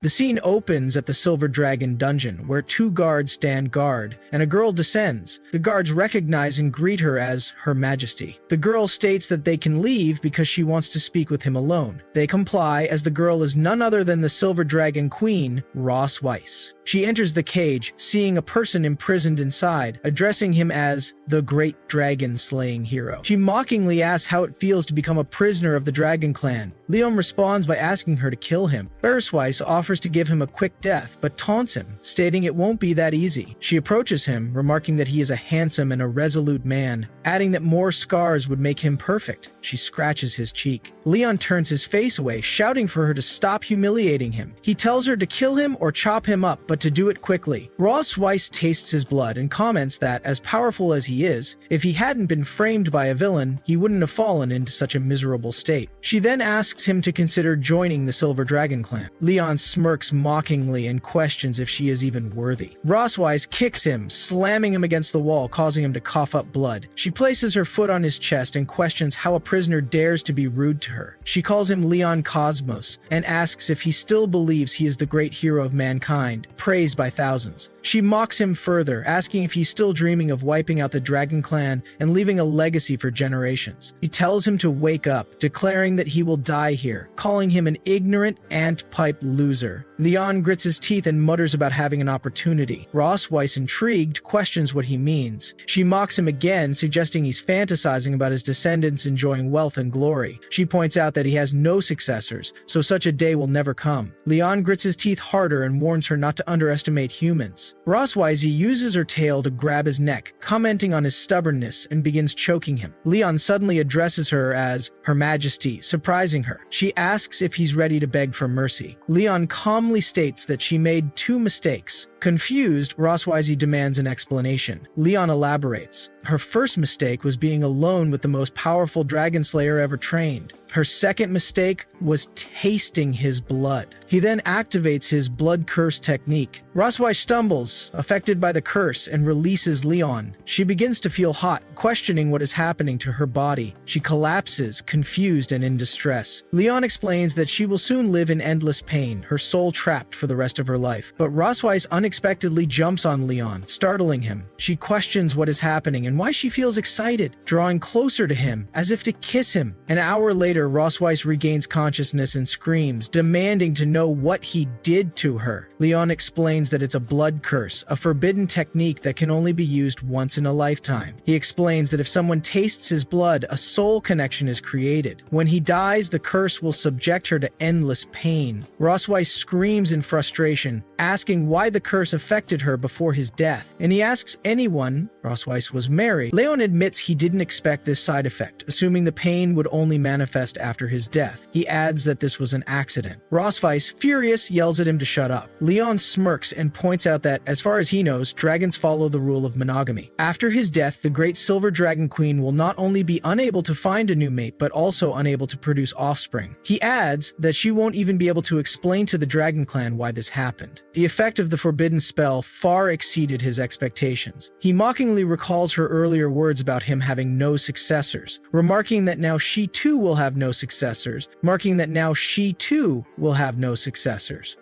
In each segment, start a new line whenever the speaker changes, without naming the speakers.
The scene opens at the Silver Dragon dungeon, where two guards stand guard, and a girl descends. The guards recognize and greet her as Her Majesty. The girl states that they can leave because she wants to speak with him alone. They comply, as the girl is none other than the Silver Dragon Queen, Ross Weiss. She enters the cage, seeing a person imprisoned inside, addressing him as the Great Dragon-Slaying Hero. She mockingly asks how it feels to become a prisoner of the Dragon Clan. Leon responds by asking her to kill him. Weiss offers to give him a quick death, but taunts him, stating it won't be that easy. She approaches him, remarking that he is a handsome and a resolute man, adding that more scars would make him perfect. She scratches his cheek. Leon turns his face away, shouting for her to stop humiliating him. He tells her to kill him or chop him up, but to do it quickly. Ross Weiss tastes his blood and comments that, as powerful as he is, if he hadn't been framed by a villain, he wouldn't have fallen into such a miserable state. She then asks him to consider joining the Silver Dragon Clan. Leon smirks mockingly and questions if she is even worthy. Ross Weiss kicks him, slamming him against the wall, causing him to cough up blood. She places her foot on his chest and questions how a prisoner dares to be rude to her. She calls him Leon Cosmos and asks if he still believes he is the great hero of mankind, praised by thousands. She mocks him further, asking if he's still dreaming of wiping out the Dragon Clan and leaving a legacy for generations. He tells him to wake up, declaring that he will die here, calling him an ignorant ant-pipe loser. Leon grits his teeth and mutters about having an opportunity. Ross Weiss, intrigued, questions what he means. She mocks him again, suggesting he's fantasizing about his descendants enjoying wealth and glory. She points out that he has no successors, so such a day will never come. Leon grits his teeth harder and warns her not to underestimate humans. Ross Weiss uses her tail to grab his neck, commenting on his stubbornness, and begins choking him. Leon suddenly addresses her as Her Majesty, surprising her. She asks if he's ready to beg for mercy. Leon calmly states that she made two mistakes. Confused, Ross Weiss demands an explanation. Leon elaborates. Her first mistake was being alone with the most powerful dragon slayer ever trained. Her second mistake was tasting his blood. He then activates his blood curse technique. Ross Weiss stumbles, affected by the curse, and releases Leon. She begins to feel hot, questioning what is happening to her body. She collapses, confused and in distress. Leon explains that she will soon live in endless pain, her soul trapped for the rest of her life. But Ross Weiss unexpectedly jumps on Leon, startling him. She questions what is happening and why she feels excited, drawing closer to him, as if to kiss him. An hour later, Ross Weiss regains consciousness and screams, demanding to know what he did to her. Leon explains that it's a blood curse, a forbidden technique that can only be used once in a lifetime. He explains that if someone tastes his blood, a soul connection is created. When he dies, the curse will subject her to endless pain. Ross Weiss screams in frustration, asking why the curse affected her before his death. And he asks anyone, Ross Weiss was married. Leon admits he didn't expect this side effect, assuming the pain would only manifest after his death. He adds that this was an accident. Ross Weiss, furious, yells at him to shut up. Leon smirks and points out that, as far as he knows, dragons follow the rule of monogamy. After his death, the great Silver Dragon Queen will not only be unable to find a new mate, but also unable to produce offspring. He adds that she won't even be able to explain to the Dragon Clan why this happened. The effect of the forbidden spell far exceeded his expectations. He mockingly recalls her earlier words about him having no successors, remarking that now she too will have no successors,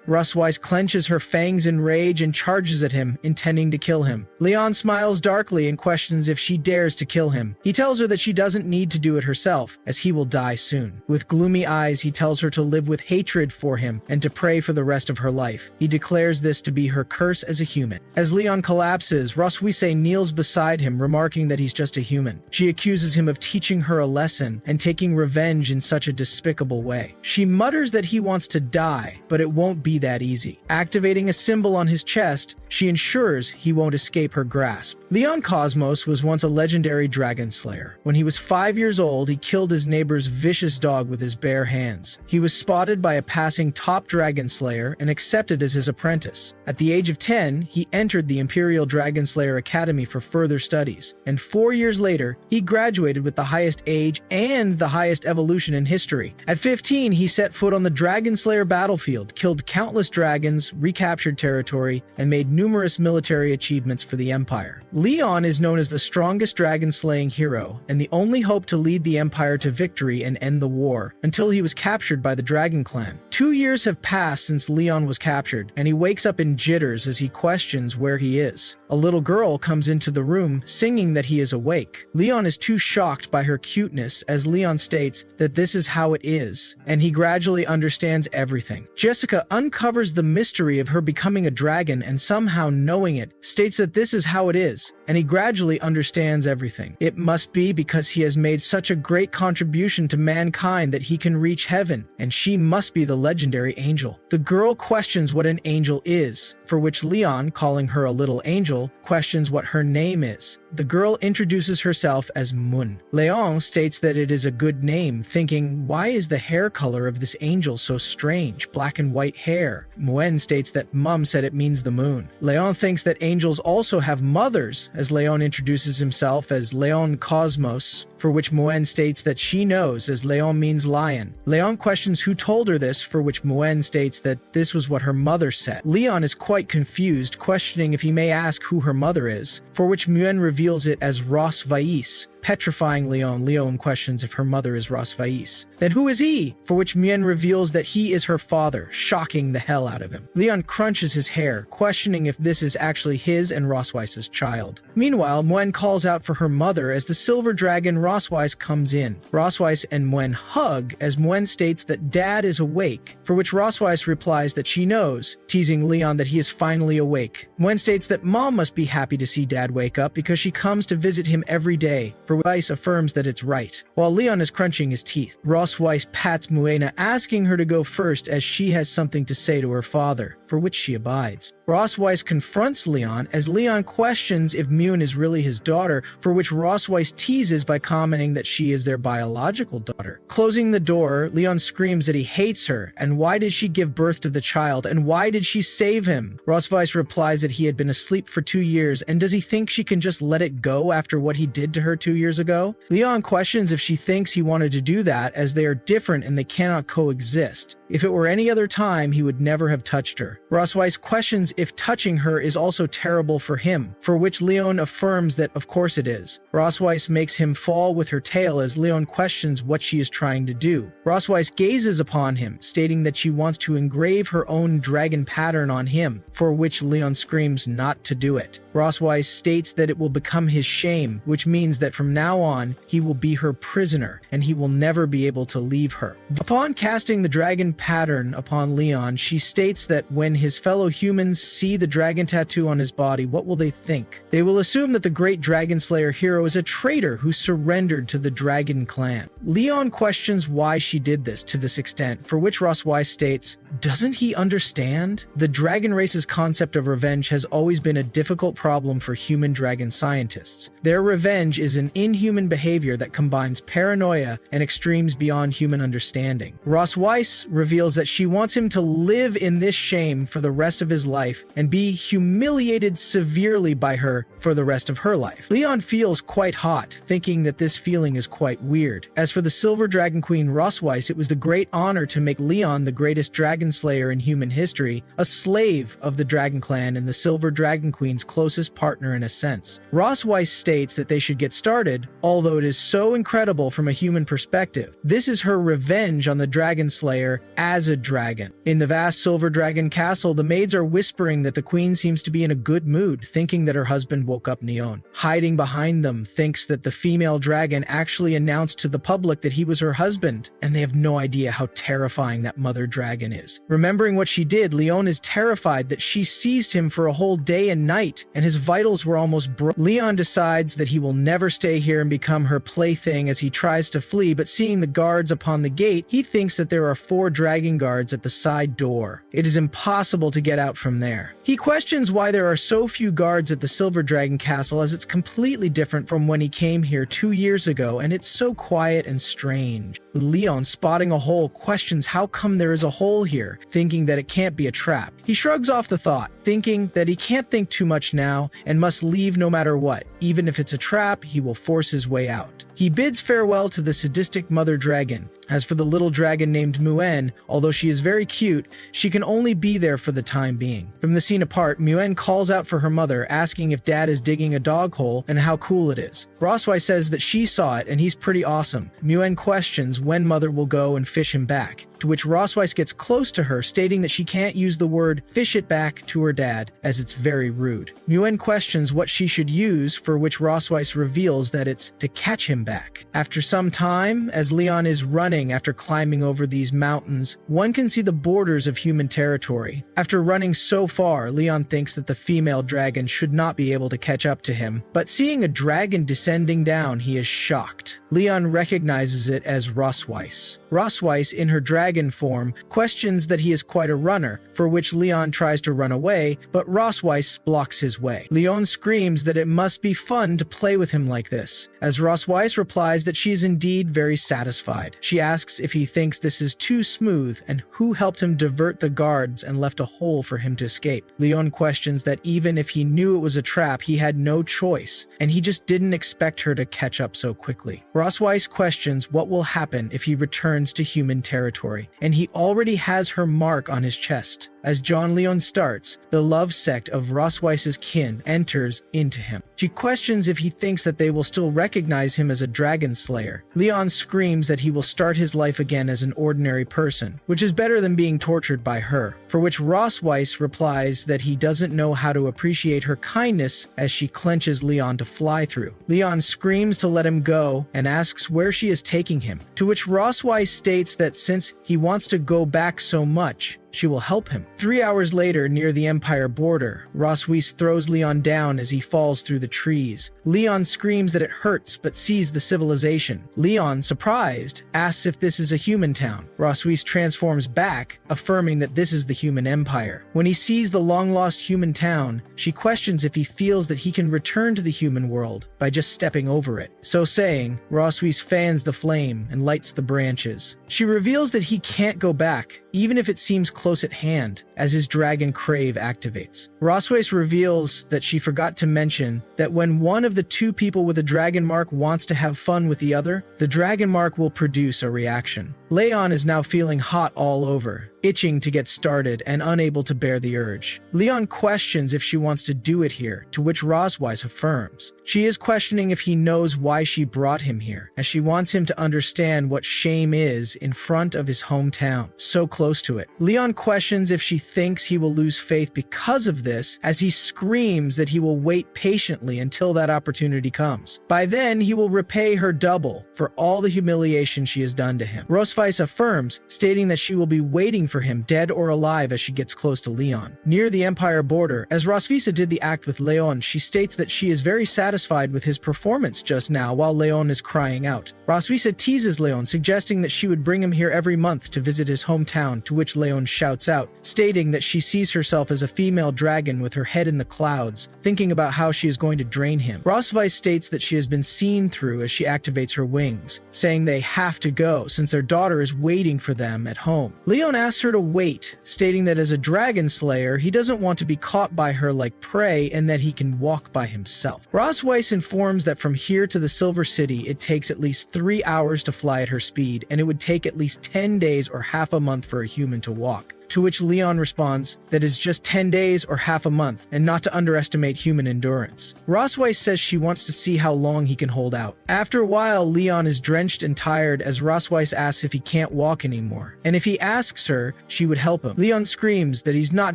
Ross Weiss clenches her fangs in rage and charges at him, intending to kill him. Leon smiles darkly and questions if she dares to kill him. He tells her that she doesn't need to do it herself, as he will die soon. With gloomy eyes, he tells her to live with hatred for him and to pray for the rest of her life. He declares this to be her curse as a human. As Leon collapses, Ross Weiss kneels beside him, remarking that he's just a human. She accuses him of teaching her a lesson and taking revenge in such a despicable way. She mutters that he wants to die, but it won't be that easy. Activating a symbol on his chest, she ensures he won't escape her grasp. Leon Cosmos was once a legendary dragon slayer. When he was 5 years old, he killed his neighbor's vicious dog with his bare hands. He was spotted by a passing top dragon slayer and accepted as his apprentice. At the age age of 10, he entered the Imperial Dragon Slayer Academy for further studies, and 4 years later, he graduated with the highest age and the highest evolution in history. At 15, he set foot on the Dragon Slayer battlefield, killed countless dragons, recaptured territory, and made numerous military achievements for the Empire. Leon is known as the strongest dragon-slaying hero, and the only hope to lead the Empire to victory and end the war, until he was captured by the Dragon Clan. 2 years have passed since Leon was captured, and he wakes up in jitters as he questions where he is. A little girl comes into the room, singing that he is awake. Leon is too shocked by her cuteness, as Leon states that this is how it is, and he gradually understands everything. Jessica uncovers the mystery of her becoming a dragon, and somehow knowing it, states that this is how it is, and he gradually understands everything. It must be because he has made such a great contribution to mankind that he can reach heaven, and she must be the legendary angel. The girl questions what an angel is, for which Leon, calling her a little angel, questions what her name is. The girl introduces herself as Moon. Leon states that it is a good name, thinking, why is the hair color of this angel so strange, black and white hair? Moon states that Mum said it means the moon. Leon thinks that angels also have mothers, as Leon introduces himself as Leon Cosmos, for which Moen states that she knows, as Leon means lion. Leon questions who told her this, for which Moen states that this was what her mother said. Leon is quite confused, questioning if he may ask who her mother is, for which Moen reveals it as Ross Vais, petrifying Leon. Leon questions if her mother is Ross Vais. Then who is he? For which Mien reveals that he is her father, shocking the hell out of him. Leon crunches his hair, questioning if this is actually his and Rossweiss's child. Meanwhile, Muen calls out for her mother as the silver dragon Rossweiss comes in. Rossweiss and Muen hug as Muen states that Dad is awake, for which Rossweiss replies that she knows, teasing Leon that he is finally awake. Muen states that Mom must be happy to see Dad wake up because she comes to visit him every day, for Weiss affirms that it's right. While Leon is crunching his teeth, Ross Weiss pats Muena, asking her to go first as she has something to say to her father, for which she abides. Ross Weiss confronts Leon as Leon questions if Mune is really his daughter, for which Ross Weiss teases by commenting that she is their biological daughter. Closing the door, Leon screams that he hates her, and why did she give birth to the child, and why did she save him? Ross Weiss replies that he had been asleep for 2 years, and does he think she can just let it go after what he did to her 2 years ago? Leon questions if she thinks he wanted to do that, as they are different and they cannot coexist. If it were any other time, he would never have touched her. Ross Weiss questions if touching her is also terrible for him, for which Leon affirms that of course it is. Ross Weiss makes him fall with her tail as Leon questions what she is trying to do. Ross Weiss gazes upon him, stating that she wants to engrave her own dragon pattern on him, for which Leon screams not to do it. Ross Weiss states that it will become his shame, which means that from now on, he will be her prisoner, and he will never be able to leave her. Upon casting the dragon pattern upon Leon, she states that when his fellow humans see the dragon tattoo on his body, what will they think? They will assume that the great dragon slayer hero is a traitor who surrendered to the dragon clan. Leon questions why she did this to this extent, for which Ross Weiss states, doesn't he understand? The dragon race's concept of revenge has always been a difficult problem for human dragon scientists. Their revenge is an inhuman behavior that combines paranoia and extremes beyond human understanding. Ross Weiss reveals that she wants him to live in this shame for the rest of his life and be humiliated severely by her for the rest of her life. Leon feels quite hot, thinking that this feeling is quite weird. As for the Silver Dragon Queen Ross Weiss, it was the great honor to make Leon the greatest dragon slayer in human history, a slave of the Dragon Clan and the Silver Dragon Queen's closest partner in a sense. Ross Weiss states that they should get started, although it is so incredible from a human perspective. This is her revenge on the Dragon Slayer as a dragon. In the vast Silver Dragon Castle, the maids are whispering that the queen seems to be in a good mood, thinking that her husband woke up Neon. Hiding behind them thinks that the female dragon actually announced to the public that he was her husband, and they have no idea how terrifying that mother dragon is. Remembering what she did, Leon is terrified that she seized him for a whole day and night, and his vitals were almost broken. Leon decides that he will never stay here and become her plaything as he tries to flee, but seeing the guards upon the gate, he thinks that there are 4 dragon guards at the side door. It is impossible to get out from there. He questions why there are so few guards at the Silver Dragon Castle, as it's completely different from when he came here 2 years ago, and it's so quiet and strange. Leon, spotting a hole, questions how come there is a hole here, thinking that it can't be a trap. He shrugs off the thought, thinking that he can't think too much now and must leave no matter what. Even if it's a trap, he will force his way out. He bids farewell to the sadistic mother dragon. As for the little dragon named Muen, although she is very cute, she can only be there for the time being. From the scene apart, Muen calls out for her mother, asking if dad is digging a dog hole and how cool it is. Roswai says that she saw it and he's pretty awesome. Muen questions when mother will go and fish him back, to which Rosweiss gets close to her, stating that she can't use the word fish it back to her dad, as it's very rude. Muen questions what she should use, for which Rosweiss reveals that it's to catch him back. After some time, as Leon is running after climbing over these mountains, one can see the borders of human territory. After running so far, Leon thinks that the female dragon should not be able to catch up to him, but seeing a dragon descending down, he is shocked. Leon recognizes it as Rosweiss. Rosweiss, in her dragon form, questions that he is quite a runner, for which Leon tries to run away, but Rosweiss blocks his way. Leon screams that it must be fun to play with him like this, as Rosweiss replies that she is indeed very satisfied. She asks if he thinks this is too smooth and who helped him divert the guards and left a hole for him to escape. Leon questions that even if he knew it was a trap, he had no choice, and he just didn't expect her to catch up so quickly. Rosweiss questions what will happen if he returns to human territory, and he already has her mark on his chest. As John Leon starts, the love sect of Rosweiss's kin enters into him. She questions if he thinks that they will still recognize him as a dragon slayer. Leon screams that he will start his life again as an ordinary person, which is better than being tortured by her, for which Rosweiss replies that he doesn't know how to appreciate her kindness as she clenches Leon to fly through. Leon screams to let him go and asks where she is taking him, to which Rosweiss states that since he wants to go back so much, she will help him. 3 hours later, near the Empire border, Rosweiss throws Leon down as he falls through the trees. Leon screams that it hurts, but sees the civilization. Leon, surprised, asks if this is a human town. Rosweiss transforms back, affirming that this is the human empire. When he sees the long-lost human town, she questions if he feels that he can return to the human world by just stepping over it. So saying, Rosweiss fans the flame and lights the branches. She reveals that he can't go back, even if it seems close at hand, as his dragon crave activates. Rosweiss reveals that she forgot to mention that when one of the two people with a dragon mark wants to have fun with the other, the dragon mark will produce a reaction. Leon is now feeling hot all over, itching to get started and unable to bear the urge. Leon questions if she wants to do it here, to which Rosweiss affirms. She is questioning if he knows why she brought him here, as she wants him to understand what shame is in front of his hometown, so close to it. Leon questions if she thinks he will lose faith because of this, as he screams that he will wait patiently until that opportunity comes. By then, he will repay her double for all the humiliation she has done to him. Rosweiss affirms, stating that she will be waiting for him, dead or alive, as she gets close to Leon. Near the Empire border, as Rosweiss did the act with Leon, she states that she is very satisfied with his performance just now while Leon is crying out. Rosweiss teases Leon, suggesting that she would bring him here every month to visit his hometown, to which Leon shouts out, stating that she sees herself as a female dragon with her head in the clouds, thinking about how she is going to drain him. Rosweiss states that she has been seen through as she activates her wings, saying they have to go since their daughter is waiting for them at home. Leon asks her to wait, stating that as a dragon slayer, he doesn't want to be caught by her like prey and that he can walk by himself. Rosweiss informs that from here to the Silver City, it takes at least 3 hours to fly at her speed, and it would take at least 10 days or half a month for a human to walk. To which Leon responds that it's just 10 days or half a month, and not to underestimate human endurance. Rosweiss says she wants to see how long he can hold out. After a while, Leon is drenched and tired as Rosweiss asks if he can't walk anymore, and if he asks her, she would help him. Leon screams that he's not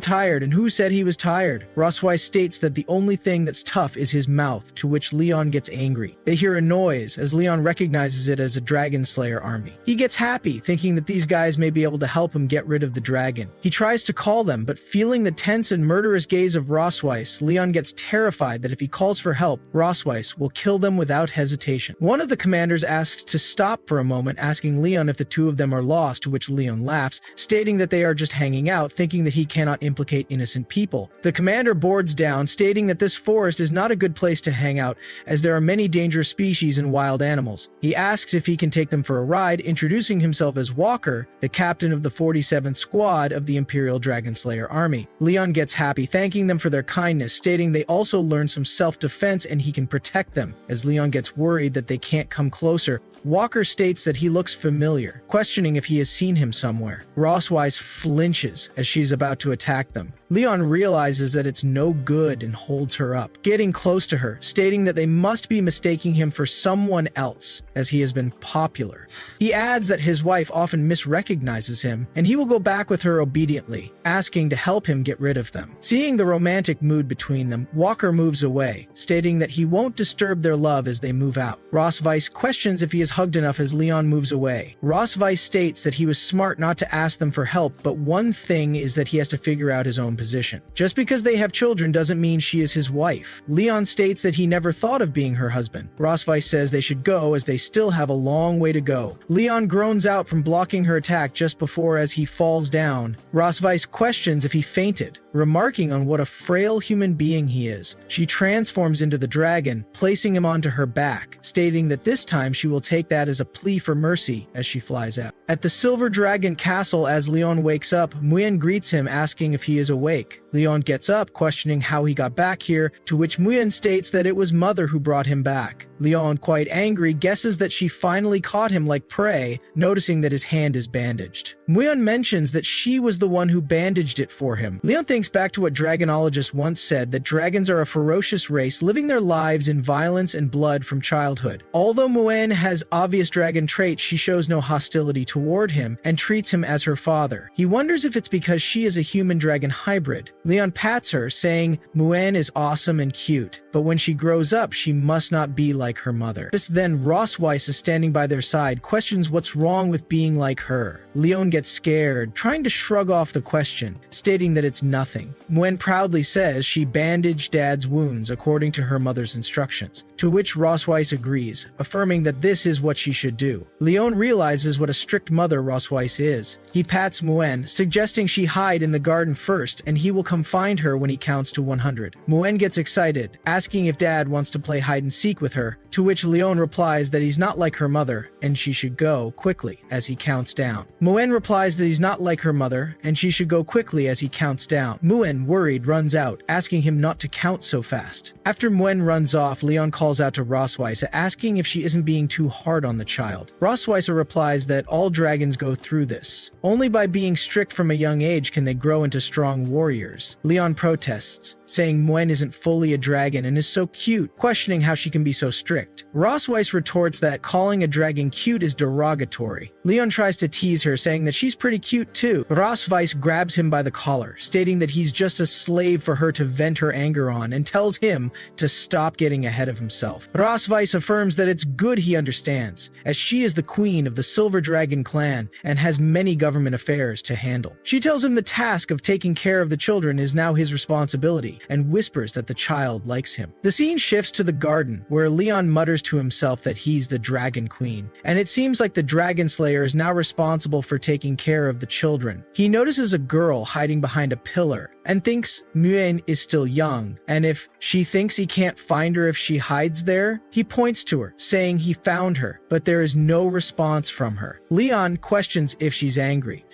tired, and who said he was tired? Rosweiss states that the only thing that's tough is his mouth, to which Leon gets angry. They hear a noise as Leon recognizes it as a dragon slayer army. He gets happy, thinking that these guys may be able to help him get rid of the dragon. He tries to call them, but feeling the tense and murderous gaze of Rosweiss, Leon gets terrified that if he calls for help, Rosweiss will kill them without hesitation. One of the commanders asks to stop for a moment, asking Leon if the two of them are lost, to which Leon laughs, stating that they are just hanging out, thinking that he cannot implicate innocent people. The commander boards down, stating that this forest is not a good place to hang out, as there are many dangerous species and wild animals. He asks if he can take them for a ride, introducing himself as Walker, the captain of the 47th Squad of the Imperial Dragon Slayer army. Leon gets happy, thanking them for their kindness, stating they also learned some self-defense and he can protect them. As Leon gets worried that they can't come closer, Walker states that he looks familiar, questioning if he has seen him somewhere. Rosswise flinches as she's about to attack them. Leon realizes that it's no good and holds her up, getting close to her, stating that they must be mistaking him for someone else, as he has been popular. He adds that his wife often misrecognizes him, and he will go back with her obediently, asking to help him get rid of them. Seeing the romantic mood between them, Walker moves away, stating that he won't disturb their love as they move out. Rosswise questions if he is hugged enough as Leon moves away. Rosswise states that he was smart not to ask them for help, but one thing is that he has to figure out his own position. Just because they have children doesn't mean she is his wife. Leon states that he never thought of being her husband. Rosswise says they should go as they still have a long way to go. Leon groans out from blocking her attack just before as he falls down. Rosswise questions if he fainted, remarking on what a frail human being he is. She transforms into the dragon, placing him onto her back, stating that this time she will take that as a plea for mercy as she flies out. At the Silver Dragon Castle, as Leon wakes up, Muyen greets him, asking if he is awake. Leon gets up, questioning how he got back here, to which Muyen states that it was Mother who brought him back. Leon, quite angry, guesses that she finally caught him like prey, noticing that his hand is bandaged. Muyen mentions that she was the one who bandaged it for him. Leon thinks back to what dragonologists once said, that dragons are a ferocious race, living their lives in violence and blood from childhood. Although Muyen has obvious dragon traits, she shows no hostility toward him and treats him as her father. He wonders if it's because she is a human-dragon hybrid. Leon pats her, saying Muyen is awesome and cute, but when she grows up, she must not be like her mother. Just then, Rosswise is standing by their side, questions what's wrong with being like her. Leon gets scared, trying to shrug off the question, stating that it's nothing. Muyen proudly says she bandaged Dad's wounds according to her mother's instructions, to which Rosswise agrees, affirming that this is what she should do. Leon realizes what a strict mother Rosswise is. He pats Muyen, suggesting she hide in the garden first, and he will come find her when he counts to 100. Muyen gets excited, asking if Dad wants to play hide-and-seek with her, to which Leon replies that he's not like her mother, and she should go quickly as he counts down. Muyen replies that he's not like her mother, and she should go quickly as he counts down. Muyen, worried, runs out, asking him not to count so fast. After Muyen runs off, Leon calls out to Rosswise, asking if she isn't being too hard on the child. Rosswise replies that all dragons go through this. Only by being strict from a young age can they grow into strong warriors. Leon protests, saying Muyen isn't fully a dragon and is so cute, questioning how she can be so strict. Rosswise retorts that calling a dragon cute is derogatory. Leon tries to tease her, saying that she's pretty cute too. Rosswise grabs him by the collar, stating that he's just a slave for her to vent her anger on, and tells him to stop getting ahead of himself. Rosswise affirms that it's good he understands, as she is the queen of the Silver Dragon clan and has many government affairs to handle. She tells him the task of taking care of the children is now his responsibility, and whispers that the child likes him. The scene shifts to the garden, where Leon mutters to himself that he's the Dragon Queen, and it seems like the Dragon Slayer is now responsible for taking care of the children. He notices a girl hiding behind a pillar, and thinks Muyen is still young, and if she thinks he can't find her if she hides there, he points to her, saying he found her, but there is no response from her. Leon questions if she's angry.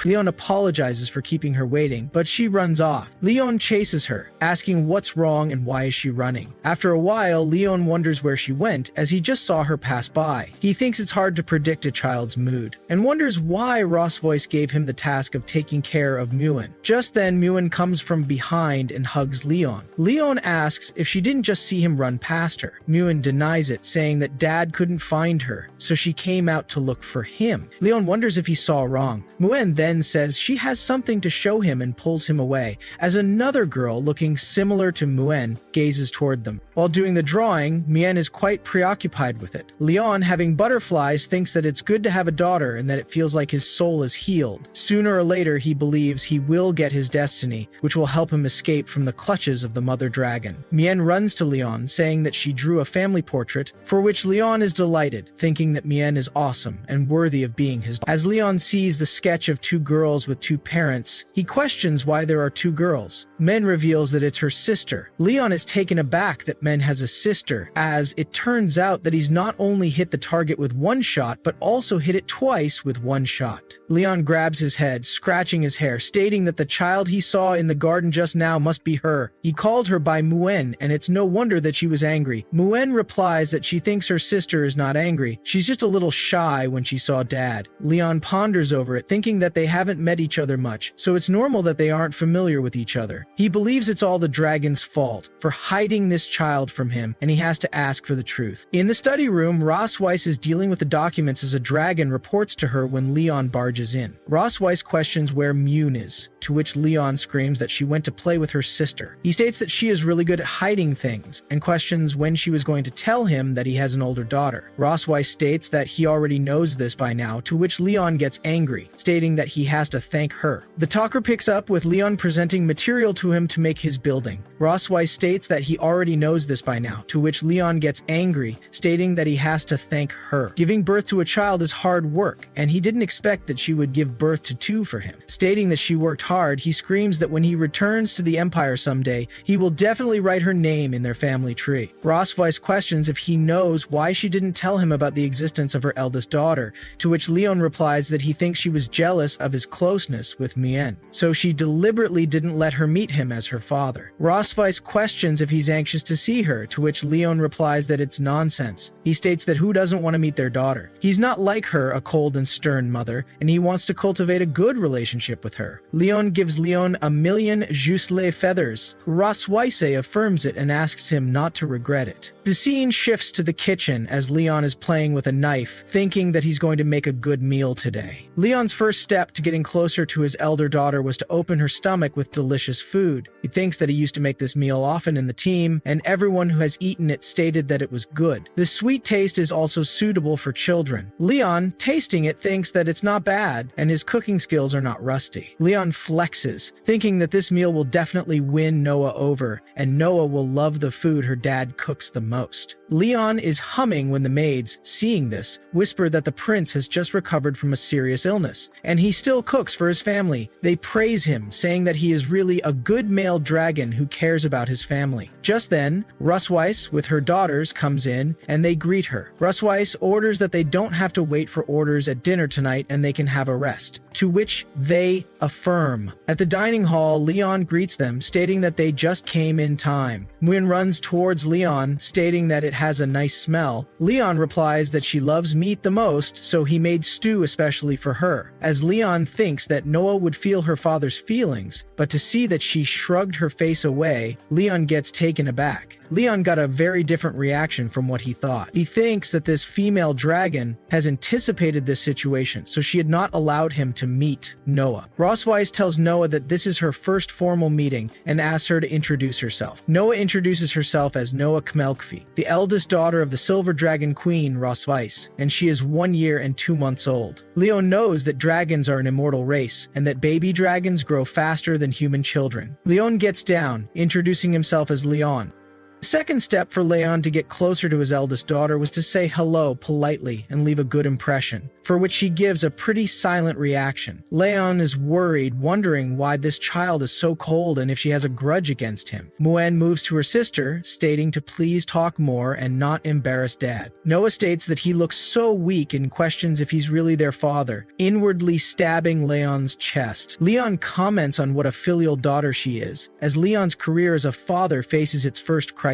Leon apologizes for keeping her waiting, but she runs off. Leon chases her, asking what's wrong and why is she running. After a while, Leon wonders where she went, as he just saw her pass by. He thinks it's hard to predict a child's mood, and wonders why Rosswise gave him the task of taking care of Muyen. Just then, Muyen comes from behind and hugs Leon. Leon asks if she didn't just see him run past her. Muyen denies it, saying that Dad couldn't find her, so she came out to look for him. Leon wonders if he saw wrong. Muyen then says she has something to show him and pulls him away, as another girl looking similar to Muyen gazes toward them. While doing the drawing, Muyen is quite preoccupied with it. Leon, having butterflies, thinks that it's good to have a daughter and that it feels like his soul is healed. Sooner or later, he believes he will get his destiny, which will help him escape from the clutches of the mother dragon. Mien runs to Leon, saying that she drew a family portrait, for which Leon is delighted, thinking that Mien is awesome and worthy of being his. As Leon sees the sketch of two girls with two parents, he questions why there are two girls. Mien reveals that it's her sister. Leon is taken aback that Mien has a sister, as it turns out that he's not only hit the target with one shot, but also hit it twice with one shot. Leon grabs his head, scratching his hair, stating that the child he saw in the garden just now must be her. He called her by Muen, and it's no wonder that she was angry. Muen replies that she thinks her sister is not angry. She's just a little shy when she saw Dad. Leon ponders over it, thinking that they haven't met each other much, so it's normal that they aren't familiar with each other. He believes it's all the dragon's fault for hiding this child from him, and he has to ask for the truth. In the study room, Ross Weiss is dealing with the documents as a dragon reports to her when Leon barges in. Ross Weiss questions where Mune is, to which Leon screams that she went to play with her sister. He states that she is really good at hiding things, and questions when she was going to tell him that he has an older daughter. Ross Weiss states that he already knows this by now, to which Leon gets angry, stating that he has to thank her. The talker picks up with Leon presenting material to him to make his building. Ross Weiss states that he already knows this by now, to which Leon gets angry, stating that he has to thank her. Giving birth to a child is hard work, and he didn't expect that she would give birth to two for him. Stating that she worked hard, he screams that when he returns to the Empire someday, he will definitely write her name in their family tree. Ross Weiss questions if he knows why she didn't tell him about the existence of her eldest daughter, to which Leon replies that he thinks she was jealous of his closeness with Mien, so she deliberately didn't let her meet him as her father. Ross Weiss questions if he's anxious to see her, to which Leon replies that it's nonsense. He states that who doesn't want to meet their daughter? He's not like her, a cold and stern mother, and he wants to cultivate a good relationship with her. Leon gives Leon 1,000,000 Jusle feathers. Ross Weiss affirms it and asks him not to regret it. The scene shifts to the kitchen as Leon is playing with a knife, thinking that he's going to make a good meal today. Leon's first step to getting closer to his elder daughter was to open her stomach with delicious food. He thinks that he used to make this meal often in the team, and everyone who has eaten it stated that it was good. The sweet taste is also suitable for children. Leon, tasting it, thinks that it's not bad, and his cooking skills are not rusty. Leon flexes, thinking that this meal will definitely win Noah over, and Noah will love the food her dad cooks the most. Leon is humming when the maids, seeing this, whisper that the prince has just recovered from a serious illness, and he still cooks for his family. They praise him, saying that he is really a good male dragon who cares about his family. Just then, Ross Weiss, with her daughters, comes in, and they greet her. Ross Weiss orders that they don't have to wait for orders at dinner tonight and they can have a rest, to which they affirm. At the dining hall, Leon greets them, stating that they just came in time. Nguyen runs towards Leon, stating that it has a nice smell. Leon replies that she loves meat the most, so he made stew especially for her. As Leon thinks that Noah would feel her father's feelings, but to see that she shrugged her face away, Leon gets taken aback. Leon got a very different reaction from what he thought. He thinks that this female dragon has anticipated this situation, so she had not allowed him to meet Noah. Ross Weiss tells Noah that this is her first formal meeting and asks her to introduce herself. Noah introduces herself as Noah Kmelkfi, the eldest daughter of the Silver Dragon Queen, Ross Weiss, and she is 1 year and 2 months old. Leon knows that dragons are an immortal race, and that baby dragons grow faster than human children. Leon gets down, introducing himself as Leon. The second step for Leon to get closer to his eldest daughter was to say hello politely and leave a good impression, for which she gives a pretty silent reaction. Leon is worried, wondering why this child is so cold and if she has a grudge against him. Muen moves to her sister, stating to please talk more and not embarrass Dad. Noah states that he looks so weak and questions if he's really their father, inwardly stabbing Leon's chest. Leon comments on what a filial daughter she is, as Leon's career as a father faces its first crisis.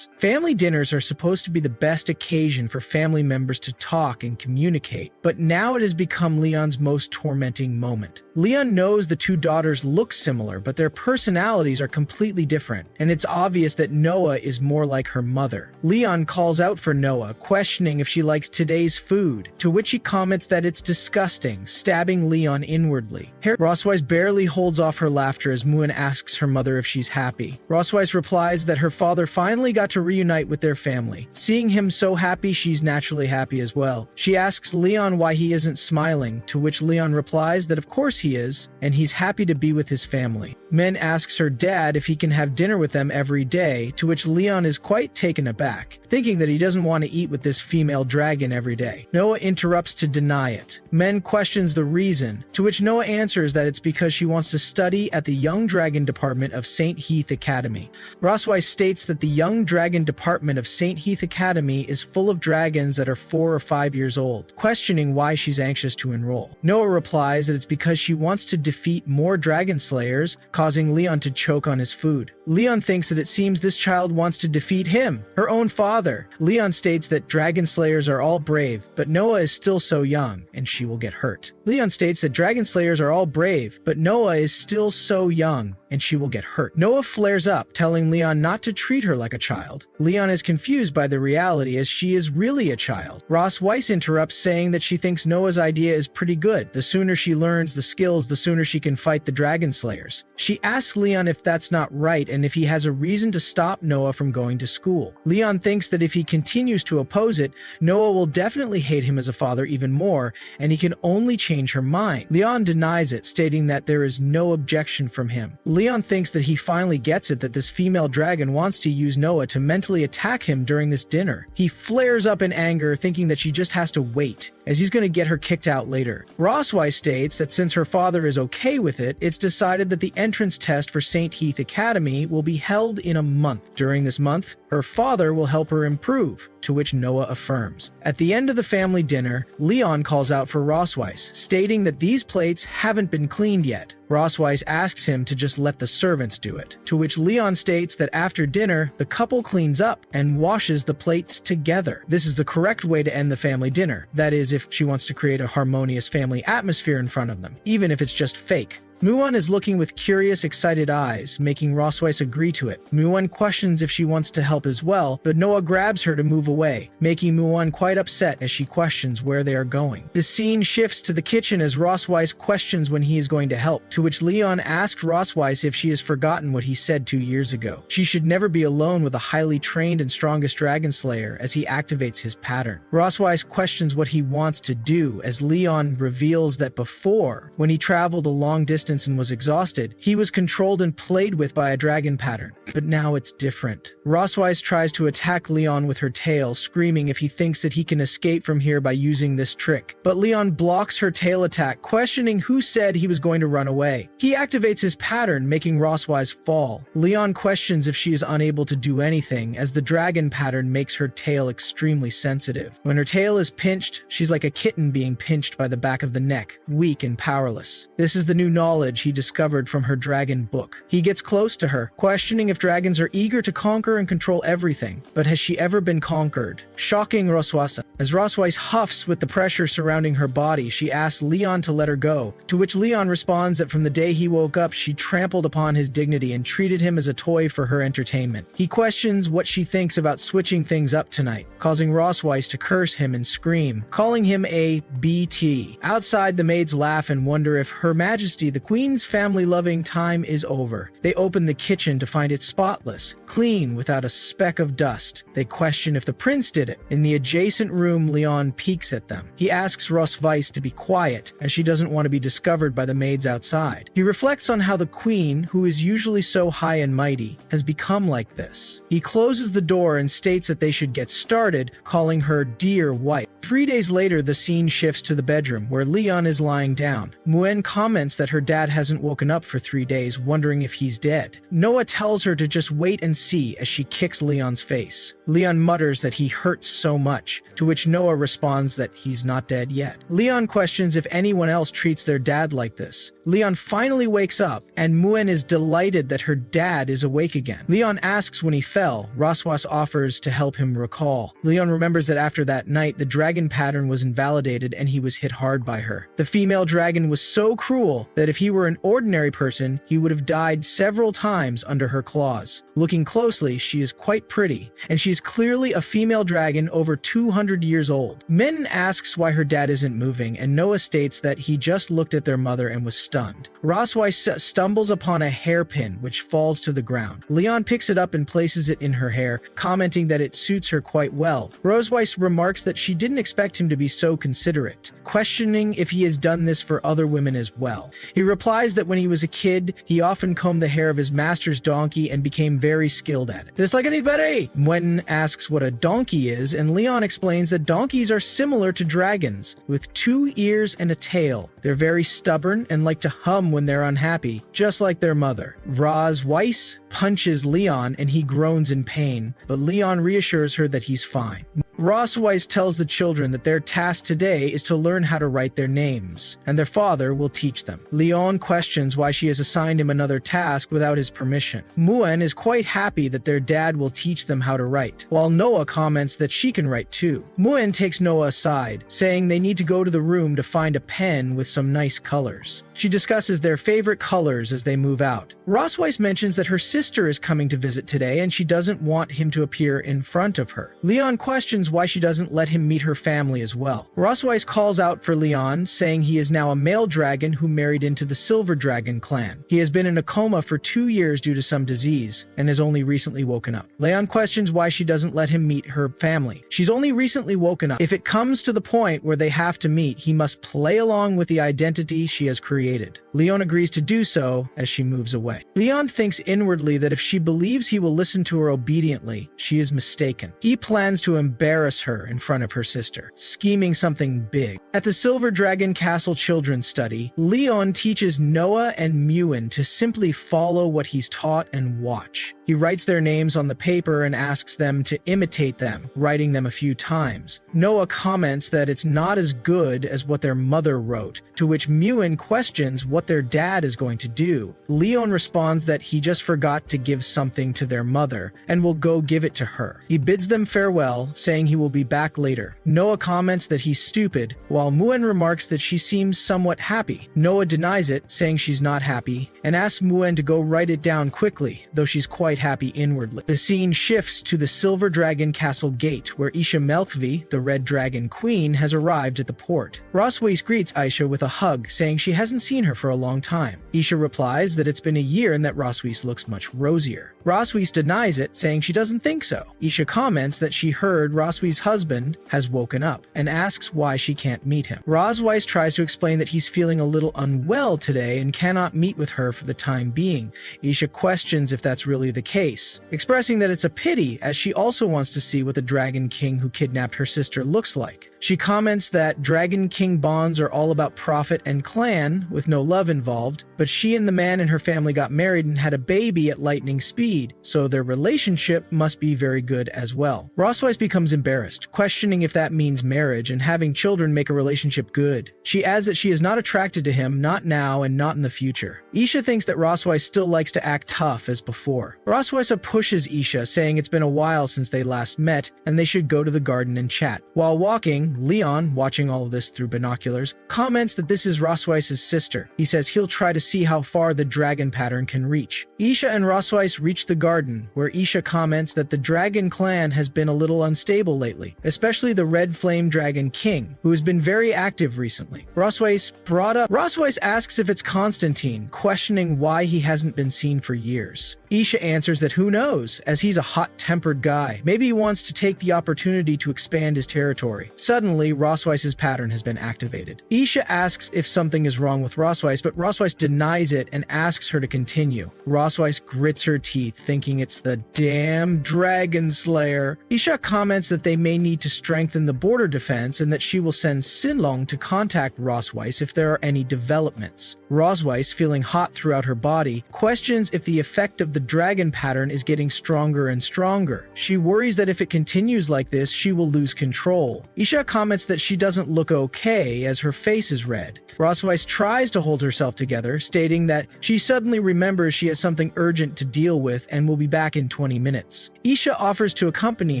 Family dinners are supposed to be the best occasion for family members to talk and communicate, but now it has become Leon's most tormenting moment. Leon knows the two daughters look similar, but their personalities are completely different, and it's obvious that Noah is more like her mother. Leon calls out for Noah, questioning if she likes today's food, to which he comments that it's disgusting, stabbing Leon inwardly. Ross Weiss barely holds off her laughter as Moon asks her mother if she's happy. Ross Weiss replies that her father finally finally got to reunite with their family. Seeing him so happy, she's naturally happy as well. She asks Leon why he isn't smiling, to which Leon replies that of course he is, and he's happy to be with his family. Min asks her dad if he can have dinner with them every day, to which Leon is quite taken aback, thinking that he doesn't want to eat with this female dragon every day. Noah interrupts to deny it. Min questions the reason, to which Noah answers that it's because she wants to study at the Young Dragon Department of St. Heath Academy. Rosweiss states that the Young Dragon Department of St. Heath Academy is full of dragons that are 4 or 5 years old, questioning why she's anxious to enroll. Noah replies that it's because she wants to defeat more dragon slayers, causing Leon to choke on his food. Leon thinks that it seems this child wants to defeat him, her own father. Leon states that dragon slayers are all brave, but Noah is still so young, and she will get hurt. Leon states that dragon slayers are all brave, but Noah is still so young, and she will get hurt. Noah flares up, telling Leon not to treat her like a child. Leon is confused by the reality as she is really a child. Rosweiss interrupts, saying that she thinks Noah's idea is pretty good. The sooner she learns the skills, the sooner she can fight the dragon slayers. She asks Leon if that's not right and if he has a reason to stop Noah from going to school. Leon thinks that if he continues to oppose it, Noah will definitely hate him as a father even more, and he can only change her mind. Leon denies it, stating that there is no objection from him. Leon thinks that he finally gets it, that this female dragon wants to use Noah to mentally attack him during this dinner. He flares up in anger, thinking that she just has to wait, as he's going to get her kicked out later. Rosweiss states that since her father is okay with it, it's decided that the entrance test for St. Heath Academy will be held in a month. During this month, her father will help her improve, to which Noah affirms. At the end of the family dinner, Leon calls out for Rosweiss, stating that these plates haven't been cleaned yet. Rosweiss asks him to just let the servants do it, to which Leon states that after dinner, the couple cleans up and washes the plates together. This is the correct way to end the family dinner. That is, if she wants to create a harmonious family atmosphere in front of them, even if it's just fake. Muon is looking with curious, excited eyes, making Rosweiss agree to it. Muon questions if she wants to help as well, but Noah grabs her to move away, making Muon quite upset as she questions where they are going. The scene shifts to the kitchen as Rosweiss questions when he is going to help, to which Leon asks Rosweiss if she has forgotten what he said 2 years ago. She should never be alone with a highly trained and strongest dragon slayer as he activates his pattern. Rosweiss questions what he wants to do as Leon reveals that before, when he traveled a long distance and was exhausted, he was controlled and played with by a dragon pattern. But now it's different. Rosweiss tries to attack Leon with her tail, screaming if he thinks that he can escape from here by using this trick. But Leon blocks her tail attack, questioning who said he was going to run away. He activates his pattern, making Rosweiss fall. Leon questions if she is unable to do anything, as the dragon pattern makes her tail extremely sensitive. When her tail is pinched, she's like a kitten being pinched by the back of the neck, weak and powerless. This is the new knowledge he discovered from her dragon book. He gets close to her, questioning if dragons are eager to conquer and control everything, but has she ever been conquered? Shocking Rosweiss. As Rosweiss huffs with the pressure surrounding her body, she asks Leon to let her go, to which Leon responds that from the day he woke up, she trampled upon his dignity and treated him as a toy for her entertainment. He questions what she thinks about switching things up tonight, causing Rosweiss to curse him and scream, calling him a BT. Outside, the maids laugh and wonder if Her Majesty, the Queen's family-loving time is over. They open the kitchen to find it spotless, clean, without a speck of dust. They question if the prince did it. In the adjacent room, Leon peeks at them. He asks Rosweiss to be quiet, as she doesn't want to be discovered by the maids outside. He reflects on how the queen, who is usually so high and mighty, has become like this. He closes the door and states that they should get started, calling her dear wife. 3 days later, the scene shifts to the bedroom, where Leon is lying down. Muen comments that her dad hasn't woken up for 3 days, wondering if he's dead. Noah tells her to just wait and see as she kicks Leon's face. Leon mutters that he hurts so much, to which Noah responds that he's not dead yet. Leon questions if anyone else treats their dad like this. Leon finally wakes up, and Muen is delighted that her dad is awake again. Leon asks when he fell. Rosweiss offers to help him recall. Leon remembers that after that night, the dragon pattern was invalidated and he was hit hard by her. The female dragon was so cruel that if he were an ordinary person, he would have died several times under her claws. Looking closely, she is quite pretty, and she is clearly a female dragon over 200 years old. Min asks why her dad isn't moving, and Noah states that he just looked at their mother and was stunned. Roswise stumbles upon a hairpin, which falls to the ground. Leon picks it up and places it in her hair, commenting that it suits her quite well. Roswise remarks that she didn't expect him to be so considerate, questioning if he has done this for other women as well. He replies that when he was a kid, he often combed the hair of his master's donkey and became very skilled at it. Just like anybody! Mwen asks what a donkey is, and Leon explains that donkeys are similar to dragons, with 2 ears and a tail. They're very stubborn and like to hum when they're unhappy, just like their mother. Roswise punches Leon and he groans in pain, but Leon reassures her that he's fine. Roswise tells the children that their task today is to learn how to write their names, and their father will teach them. Leon questions why she has assigned him another task without his permission. Muen is quite happy that their dad will teach them how to write, while Noah comments that she can write too. Muen takes Noah aside, saying they need to go to the room to find a pen with some nice colors. She discusses their favorite colors as they move out. Roswise mentions that her sister is coming to visit today and she doesn't want him to appear in front of her. Leon questions why she doesn't let him meet her family as well. Roswise calls out for Leon, saying he is now a male dragon who married into the Silver Dragon clan. He has been in a coma for 2 years due to some disease and has only recently woken up. Leon questions why she doesn't let him meet her family. She's only recently woken up. If it comes to the point where they have to meet, he must play along with the identity she has created. Leon agrees to do so as she moves away. Leon thinks inwardly that if she believes he will listen to her obediently, she is mistaken. He plans to embarrass her in front of her sister, scheming something big. At the Silver Dragon Castle Children's Study, Leon teaches Noah and Muen to simply follow what he's taught and watch. He writes their names on the paper and asks them to imitate them, writing them a few times. Noah comments that it's not as good as what their mother wrote, to which Muen questions what their dad is going to do. Leon responds that he just forgot to give something to their mother and will go give it to her. He bids them farewell, saying he will be back later. Noah comments that he's stupid, while Muen remarks that she seems somewhat happy. Noah denies it, saying she's not happy, and asks Muen to go write it down quickly, though she's quite happy inwardly. The scene shifts to the Silver Dragon Castle gate, where Isha Melkvi, the Red Dragon Queen, has arrived at the port. Roswise greets Isha with a hug, saying she hasn't seen her for a long time. Isha replies that it's been a year and that Roswise looks much rosier. Roswise denies it, saying she doesn't think so. Isha comments that she heard Roswise's husband has woken up and asks why she can't meet him. Roswise tries to explain that he's feeling a little unwell today and cannot meet with her for the time being. Isha questions if that's really the case, expressing that it's a pity as she also wants to see what the Dragon King who kidnapped her sister looks like. She comments that Dragon King bonds are all about profit and clan, with no love involved, but she and the man in her family got married and had a baby at lightning speed, so their relationship must be very good as well. Roswise becomes embarrassed, questioning if that means marriage and having children make a relationship good. She adds that she is not attracted to him, not now and not in the future. Isha thinks that Roswise still likes to act tough as before. Roswise pushes Isha, saying it's been a while since they last met and they should go to the garden and chat. While walking, Leon, watching all of this through binoculars, comments that this is Roswise's sister. He says he'll try to see how far the dragon pattern can reach. Isha and Roswise reach the garden, where Isha comments that the dragon clan has been a little unstable lately, especially the Red Flame Dragon King, who has been very active recently. Roswise asks if it's Constantine, questioning why he hasn't been seen for years. Isha answers that who knows, as he's a hot-tempered guy. Maybe he wants to take the opportunity to expand his territory. Suddenly, Roswise's pattern has been activated. Isha asks if something is wrong with Roswise, but Roswise denies it and asks her to continue. Roswise grits her teeth, thinking it's the damn Dragon Slayer. Isha comments that they may need to strengthen the border defense and that she will send Sinlong to contact Roswise if there are any developments. Roswise, feeling hot throughout her body, questions if the effect of the dragon pattern is getting stronger and stronger. She worries that if it continues like this, she will lose control. Isha comments that she doesn't look okay as her face is red. Roswise tries to hold herself together, stating that she suddenly remembers she has something urgent to deal with and will be back in 20 minutes. Isha offers to accompany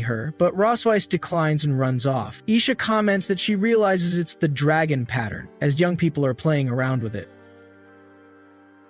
her, but Roswise declines and runs off. Isha comments that she realizes it's the dragon pattern, as young people are playing around with it.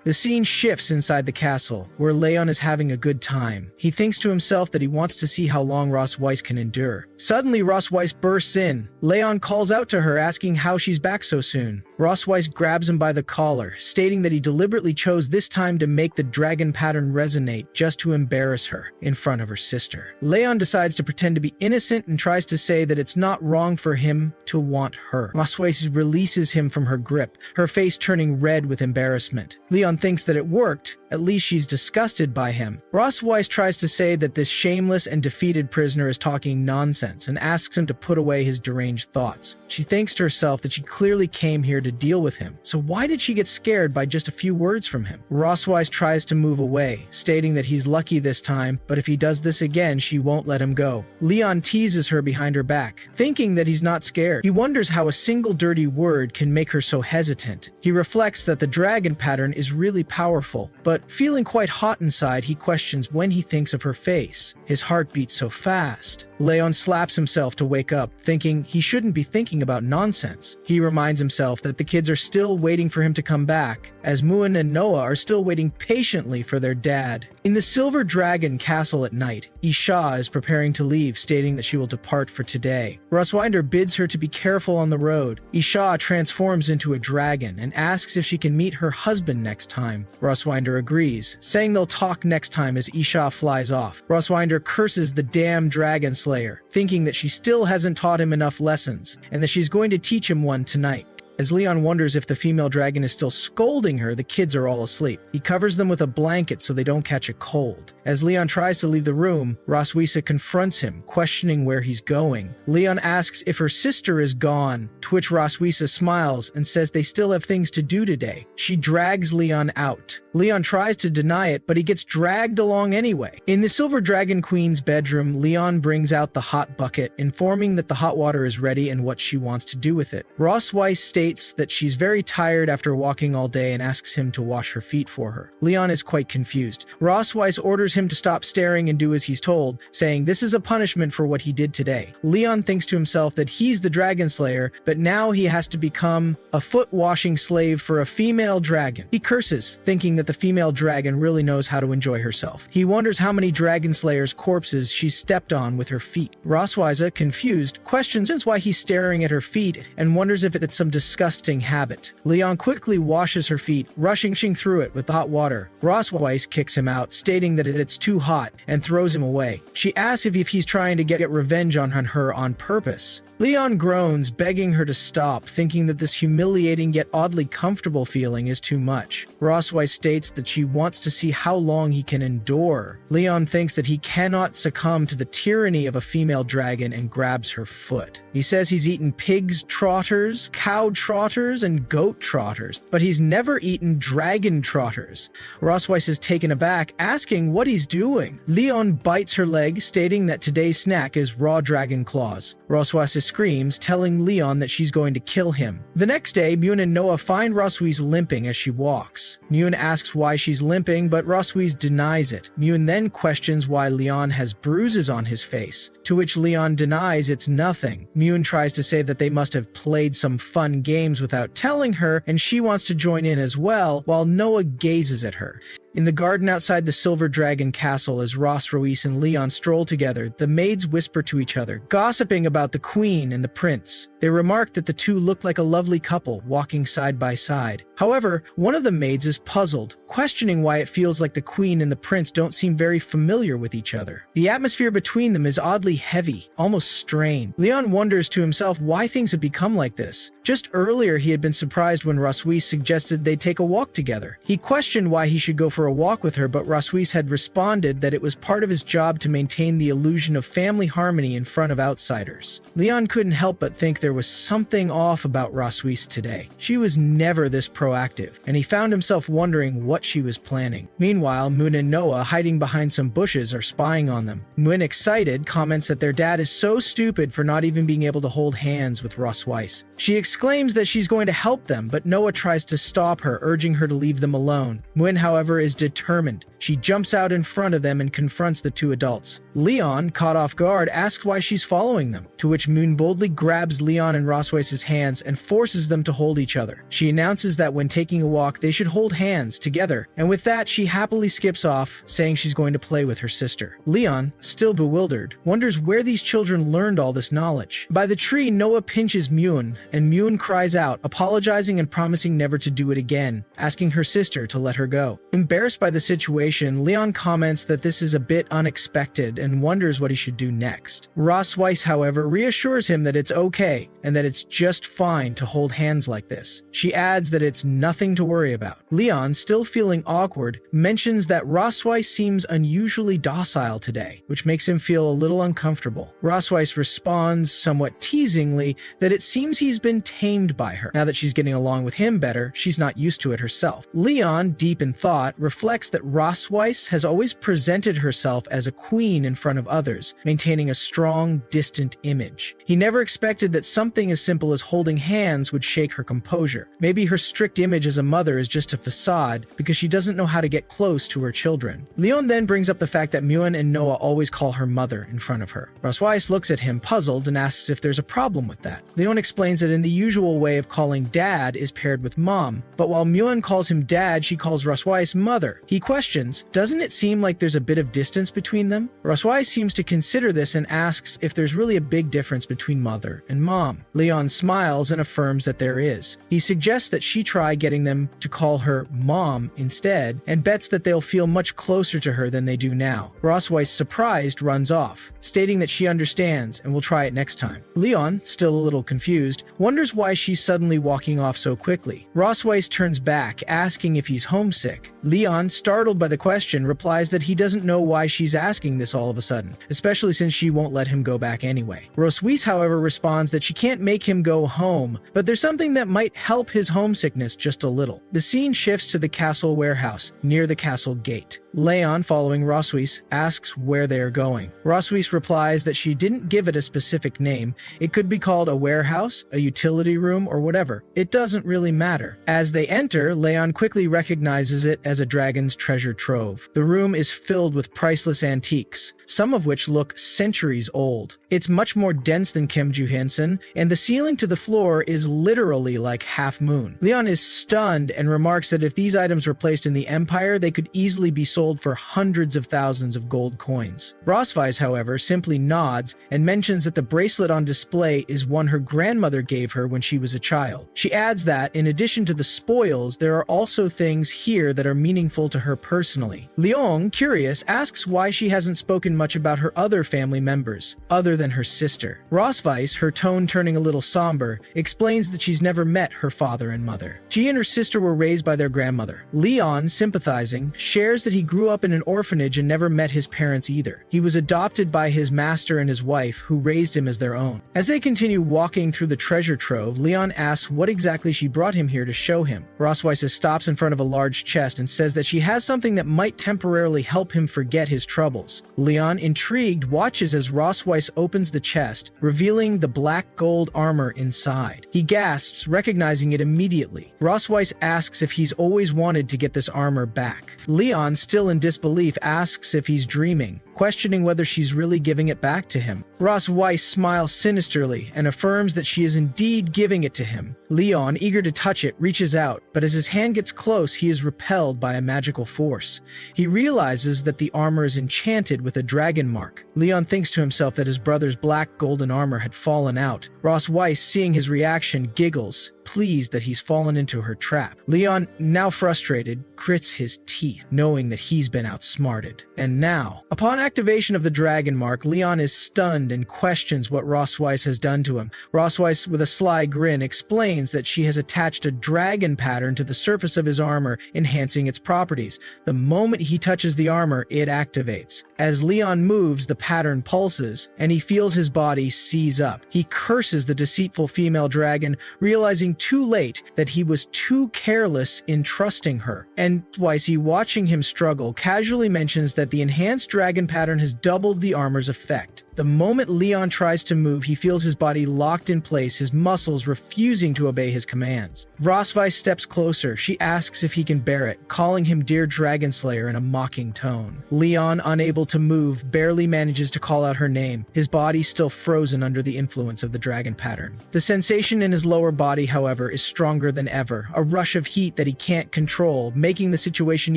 The scene shifts inside the castle, where Leon is having a good time. He thinks to himself that he wants to see how long Ross Weiss can endure. Suddenly, Ross Weiss bursts in. Leon calls out to her, asking how she's back so soon. Ross Weiss grabs him by the collar, stating that he deliberately chose this time to make the dragon pattern resonate just to embarrass her in front of her sister. Leon decides to pretend to be innocent and tries to say that it's not wrong for him to want her. Ross Weiss releases him from her grip, her face turning red with embarrassment. Leon thinks that it worked. At least she's disgusted by him. Ross Weiss tries to say that this shameless and defeated prisoner is talking nonsense and asks him to put away his deranged thoughts. She thinks to herself that she clearly came here to deal with him, so why did she get scared by just a few words from him? Ross Weiss tries to move away, stating that he's lucky this time, but if he does this again, she won't let him go. Leon teases her behind her back, thinking that he's not scared. He wonders how a single dirty word can make her so hesitant. He reflects that the dragon pattern is really powerful, but feeling quite hot inside, he questions when he thinks of her face. His heart beats so fast. Leon slaps himself to wake up, thinking he shouldn't be thinking about nonsense. He reminds himself that the kids are still waiting for him to come back, as Moon and Noah are still waiting patiently for their dad. In the Silver Dragon Castle at night, Isha is preparing to leave, stating that she will depart for today. Roswinder bids her to be careful on the road. Isha transforms into a dragon and asks if she can meet her husband next time. Roswinder agrees, saying they'll talk next time as Isha flies off. Roswinder curses the damn dragon slayer, thinking that she still hasn't taught him enough lessons, and that she's going to teach him one tonight. As Leon wonders if the female dragon is still scolding her, the kids are all asleep. He covers them with a blanket so they don't catch a cold. As Leon tries to leave the room, Roswisa confronts him, questioning where he's going. Leon asks if her sister is gone, to which Roswisa smiles and says they still have things to do today. She drags Leon out. Leon tries to deny it, but he gets dragged along anyway. In the Silver Dragon Queen's bedroom, Leon brings out the hot bucket, informing that the hot water is ready and what she wants to do with it. Ross Weiss states that she's very tired after walking all day and asks him to wash her feet for her. Leon is quite confused. Ross Weiss orders him to stop staring and do as he's told, saying this is a punishment for what he did today. Leon thinks to himself that he's the dragon slayer, but now he has to become a foot-washing slave for a female dragon. He curses, thinking that the female dragon really knows how to enjoy herself. He wonders how many dragon slayers' corpses she's stepped on with her feet. Roswisa, confused, questions why he's staring at her feet and wonders if it's some disgusting habit. Leon quickly washes her feet, rushing through it with hot water. Roswise kicks him out, stating that it's too hot, and throws him away. She asks if he's trying to get revenge on her on purpose. Leon groans, begging her to stop, thinking that this humiliating yet oddly comfortable feeling is too much. Roswise states that she wants to see how long he can endure. Leon thinks that he cannot succumb to the tyranny of a female dragon and grabs her foot. He says he's eaten pigs trotters, cow trotters, and goat trotters, but he's never eaten dragon trotters. Roswise is taken aback, asking what he's doing. Leon bites her leg, stating that today's snack is raw dragon claws. Roswise screams, telling Leon that she's going to kill him. The next day, Mune and Noah find Roswise limping as she walks. Mune asks why she's limping, but Roswise denies it. Mune then questions why Leon has bruises on his face, to which Leon denies it's nothing. Mune tries to say that they must have played some fun games without telling her, and she wants to join in as well, while Noah gazes at her. In the garden outside the Silver Dragon Castle, as Ross, Ruiz, and Leon stroll together, the maids whisper to each other, gossiping about the queen and the prince. They remark that the two look like a lovely couple, walking side by side. However, one of the maids is puzzled, questioning why it feels like the queen and the prince don't seem very familiar with each other. The atmosphere between them is oddly heavy, almost strained. Leon wonders to himself why things have become like this. Just earlier, he had been surprised when Roswis suggested they take a walk together. He questioned why he should go for a walk with her, but Roswis had responded that it was part of his job to maintain the illusion of family harmony in front of outsiders. Leon couldn't help but think there was something off about Roswis today. She was never this proactive, and he found himself wondering what she was planning. Meanwhile, Moon and Noah, hiding behind some bushes, are spying on them. Moon, excited, comments that their dad is so stupid for not even being able to hold hands with Roswis. She exclaims that she's going to help them, but Noah tries to stop her, urging her to leave them alone. Moon, however, is determined. She jumps out in front of them and confronts the two adults. Leon, caught off guard, asks why she's following them, to which Moon boldly grabs Leon and Roswice's hands and forces them to hold each other. She announces that that when taking a walk they should hold hands together, and with that she happily skips off, saying she's going to play with her sister. Leon, still bewildered, wonders where these children learned all this knowledge. By the tree, Noah pinches Myun, and Myun cries out, apologizing and promising never to do it again, asking her sister to let her go. Embarrassed by the situation, Leon comments that this is a bit unexpected and wonders what he should do next. Ross Weiss, however, reassures him that it's okay and that it's just fine to hold hands like this. She adds that it's nothing to worry about. Leon, still feeling awkward, mentions that Ross Weiss seems unusually docile today, which makes him feel a little uncomfortable. Ross Weiss responds somewhat teasingly that it seems he's been tamed by her. Now that she's getting along with him better, she's not used to it herself. Leon, deep in thought, reflects that Ross Weiss has always presented herself as a queen in front of others, maintaining a strong, distant image. He never expected that something as simple as holding hands would shake her composure. Maybe her strict image as a mother is just a facade because she doesn't know how to get close to her children. Leon then brings up the fact that Myun and Noah always call her mother in front of her. Ross Weiss looks at him puzzled and asks if there's a problem with that. Leon explains that in the usual way of calling dad is paired with mom, but while Myun calls him dad, she calls Ross Weiss mother. He questions, doesn't it seem like there's a bit of distance between them? Ross Weiss seems to consider this and asks if there's really a big difference between mother and mom. Leon smiles and affirms that there is. He suggests that she try getting them to call her mom instead, and bets that they'll feel much closer to her than they do now. Ross Weiss, surprised, runs off, stating that she understands and will try it next time. Leon, still a little confused, wonders why she's suddenly walking off so quickly. Ross Weiss turns back, asking if he's homesick. Leon, startled by the question, replies that he doesn't know why she's asking this all of a sudden, especially since she won't let him go back anyway. Ross Weiss, however, responds that she can't make him go home, but there's something that might help his homesickness just a little. The scene shifts to the castle warehouse, near the castle gate. Leon, following Ross Weiss, asks where they are going. Ross Weiss replies that she didn't give it a specific name. It could be called a warehouse, a utility room, or whatever. It doesn't really matter. As they enter, Leon quickly recognizes it as a dragon's treasure trove. The room is filled with priceless antiques, some of which look centuries old. It's much more dense than Kim Joo-hyunson, and the ceiling to the floor is literally like half moon. Leon is stunned and remarks that if these items were placed in the Empire, they could easily be sold for hundreds of thousands of gold coins. Ross Weiss, however, simply nods and mentions that the bracelet on display is one her grandmother gave her when she was a child. She adds that, in addition to the spoils, there are also things here that are meaningful to her personally. Leon, curious, asks why she hasn't spoken much about her other family members, other than her sister. Ross Weiss, her tone turning a little somber, explains that she's never met her father and mother. She and her sister were raised by their grandmother. Leon, sympathizing, shares that he grew up in an orphanage and never met his parents either. He was adopted by his master and his wife, who raised him as their own. As they continue walking through the treasure trove, Leon asks what exactly she brought him here to show him. Ross Weiss stops in front of a large chest and says that she has something that might temporarily help him forget his troubles. Leon, intrigued, watches as Ross Weiss opens the chest, revealing the black gold armor inside. He gasps, recognizing it immediately. Ross Weiss asks if he's always wanted to get this armor back. Leon, still in disbelief, asks if he's dreaming, questioning whether she's really giving it back to him. Ross Weiss smiles sinisterly and affirms that she is indeed giving it to him. Leon, eager to touch it, reaches out, but as his hand gets close, he is repelled by a magical force. He realizes that the armor is enchanted with a dragon mark. Leon thinks to himself that his brother's black golden armor had fallen out. Ross Weiss, seeing his reaction, giggles, pleased that he's fallen into her trap. Leon, now frustrated, grits his teeth, knowing that he's been outsmarted. And now, upon activation of the dragon mark, Leon is stunned and questions what Ross Weiss has done to him. Ross Weiss, with a sly grin, explains that she has attached a dragon pattern to the surface of his armor, enhancing its properties. The moment he touches the armor, it activates. As Leon moves, the pattern pulses, and he feels his body seize up. He curses the deceitful female dragon, realizing too late that he was too careless in trusting her. And Weiss, watching him struggle, casually mentions that the enhanced dragon pattern has doubled the armor's effect. The moment Leon tries to move, he feels his body locked in place, his muscles refusing to obey his commands. Rosweiss steps closer. She asks if he can bear it, calling him Dear Dragon Slayer in a mocking tone. Leon, unable to move, barely manages to call out her name, his body still frozen under the influence of the dragon pattern. The sensation in his lower body, however, is stronger than ever, a rush of heat that he can't control, making the situation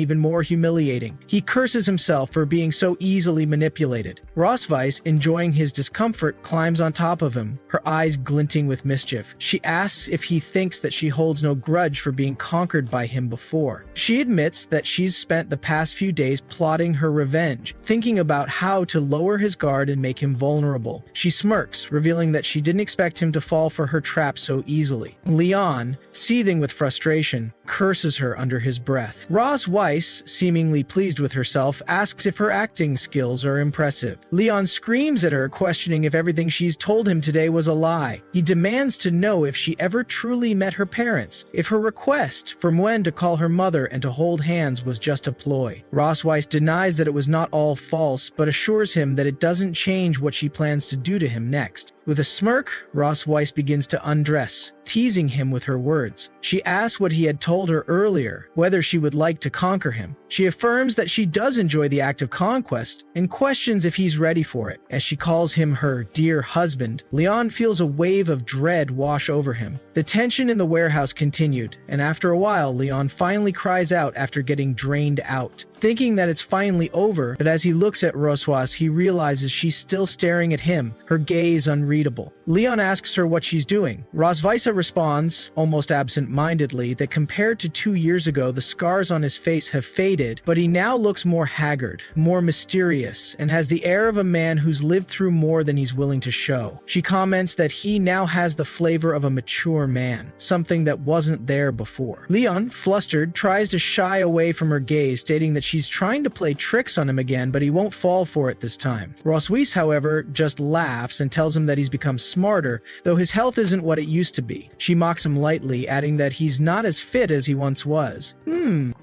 even more humiliating. He curses himself for being so easily manipulated. Rosweiss, enjoying his discomfort, climbs on top of him, her eyes glinting with mischief. She asks if he thinks that she holds no grudge for being conquered by him before. She admits that she's spent the past few days plotting her revenge, thinking about how to lower his guard and make him vulnerable. She smirks, revealing that she didn't expect him to fall for her trap so easily. Leon, seething with frustration, curses her under his breath. Rosweiss, seemingly pleased with herself, asks if her acting skills are impressive. Leon screams at her, questioning if everything she's told him today was a lie. He demands to know if she ever truly met her parents, if her request for Mwen to call her mother and to hold hands was just a ploy. Rosweiss denies that it was not all false, but assures him that it doesn't change what she plans to do to him next. With a smirk, Rosweiss begins to undress, teasing him with her words. She asks what he had told her earlier, whether she would like to conquer him. She affirms that she does enjoy the act of conquest and questions if he's ready for it. As she calls him her dear husband, Leon feels a wave of dread wash over him. The tension in the warehouse continued, and after a while, Leon finally cries out after getting drained out, thinking that it's finally over, but as he looks at Rosweiss, he realizes she's still staring at him, her gaze unreadable. Leon asks her what she's doing. Rosweiss responds, almost absent-mindedly, that compared to 2 years ago, the scars on his face have faded, but he now looks more haggard, more mysterious, and has the air of a man who's lived through more than he's willing to show. She comments that he now has the flavor of a mature man, something that wasn't there before. Leon, flustered, tries to shy away from her gaze, stating that she's trying to play tricks on him again, but he won't fall for it this time. Rosweiss, however, just laughs and tells him that he's become smarter, though his health isn't what it used to be. She mocks him lightly, adding that he's not as fit as he once was.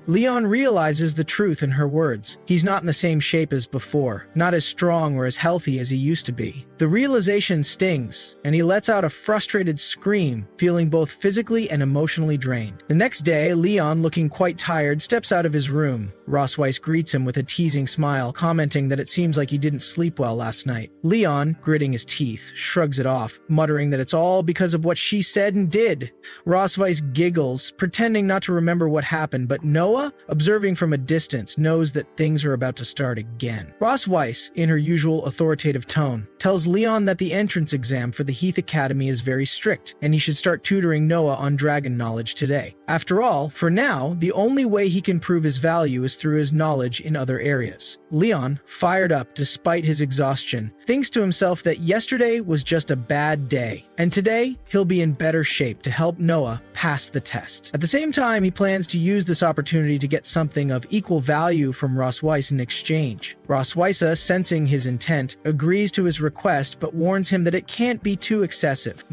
Leon realizes the truth in her words. He's not in the same shape as before, not as strong or as healthy as he used to be. The realization stings, and he lets out a frustrated scream, feeling both physically and emotionally drained. The next day, Leon, looking quite tired, steps out of his room. Rosweiss greets him with a teasing smile, commenting that it seems like he didn't sleep well last night. Leon, gritting his teeth, shrugs it off, muttering that it's all because of what she said and did. Rosweiss giggles, pretending not to remember what happened, but Noah, observing from a distance, knows that things are about to start again. Rosweiss, in her usual authoritative tone, tells Leon that the entrance exam for the Heath Academy is very strict, and he should start tutoring Noah on dragon knowledge today. After all, for now, the only way he can prove his value is through his knowledge in other areas. Leon, fired up despite his exhaustion, thinks to himself that yesterday was just a bad day, and today he'll be in better shape to help Noah pass the test. At the same time, he plans to use this opportunity to get something of equal value from Rosweiss in exchange. Rosweiss, sensing his intent, agrees to his request but warns him that it can't be too excessive.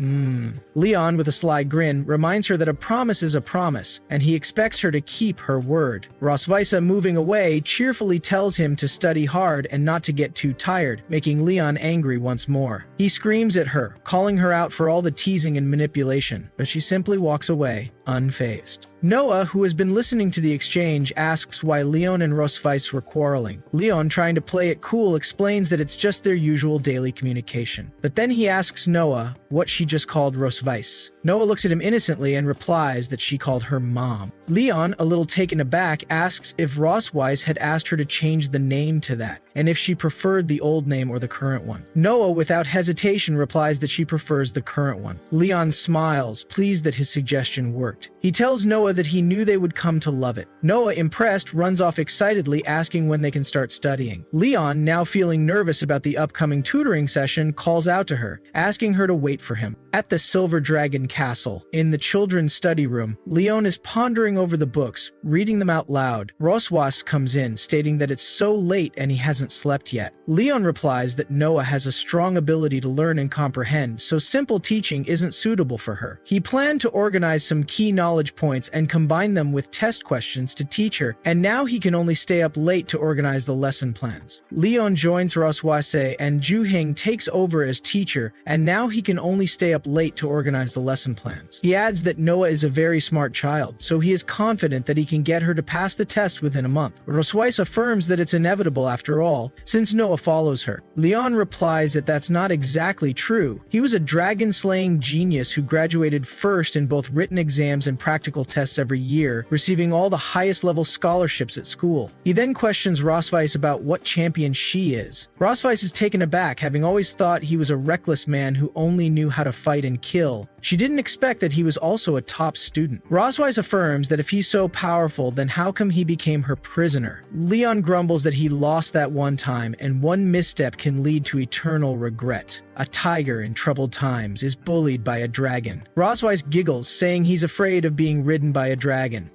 Leon, with a sly grin, reminds her that a promise is a promise, and he expects her to keep her word. Rosweiss, moving away, cheerfully tells him to study hard and not to get too tired, making Leon angry once more. He screams at her, calling her out for all the teasing and manipulation, but she simply walks away, unfazed. Noah, who has been listening to the exchange, asks why Leon and Rosweiss were quarreling. Leon, trying to play it cool, explains that it's just their usual daily communication. But then he asks Noah what she just called Rosweiss. Noah looks at him innocently and replies that she called her mom. Leon, a little taken aback, asks if Rosweiss had asked her to change the name to that, and if she preferred the old name or the current one. Noah, without hesitation, replies that she prefers the current one. Leon smiles, pleased that his suggestion worked. He tells Noah that he knew they would come to love it. Noah, impressed, runs off excitedly, asking when they can start studying. Leon, now feeling nervous about the upcoming tutoring session, calls out to her, asking her to wait for him. At the Silver Dragon Castle, in the children's study room, Leon is pondering over the books, reading them out loud. Rosweiss comes in, stating that it's so late and he has hasn't slept yet. Leon replies that Noah has a strong ability to learn and comprehend, so simple teaching isn't suitable for her. He planned to organize some key knowledge points and combine them with test questions to teach her, and now he can only stay up late to organize the lesson plans. Leon joins Roswise and Ju-hing takes over as teacher, and now he can only stay up late to organize the lesson plans. He adds that Noah is a very smart child, so he is confident that he can get her to pass the test within a month. Roswise affirms that it's inevitable after all, since Noah follows her. Leon replies that that's not exactly true. He was a dragon-slaying genius who graduated first in both written exams and practical tests every year, receiving all the highest-level scholarships at school. He then questions Roswise about what champion she is. Roswise is taken aback, having always thought he was a reckless man who only knew how to fight and kill. She didn't expect that he was also a top student. Roswise affirms that if he's so powerful, then how come he became her prisoner? Leon grumbles that he lost that one time, and one misstep can lead to eternal regret. A tiger in troubled times is bullied by a dragon. Roswise giggles, saying he's afraid of being ridden by a dragon.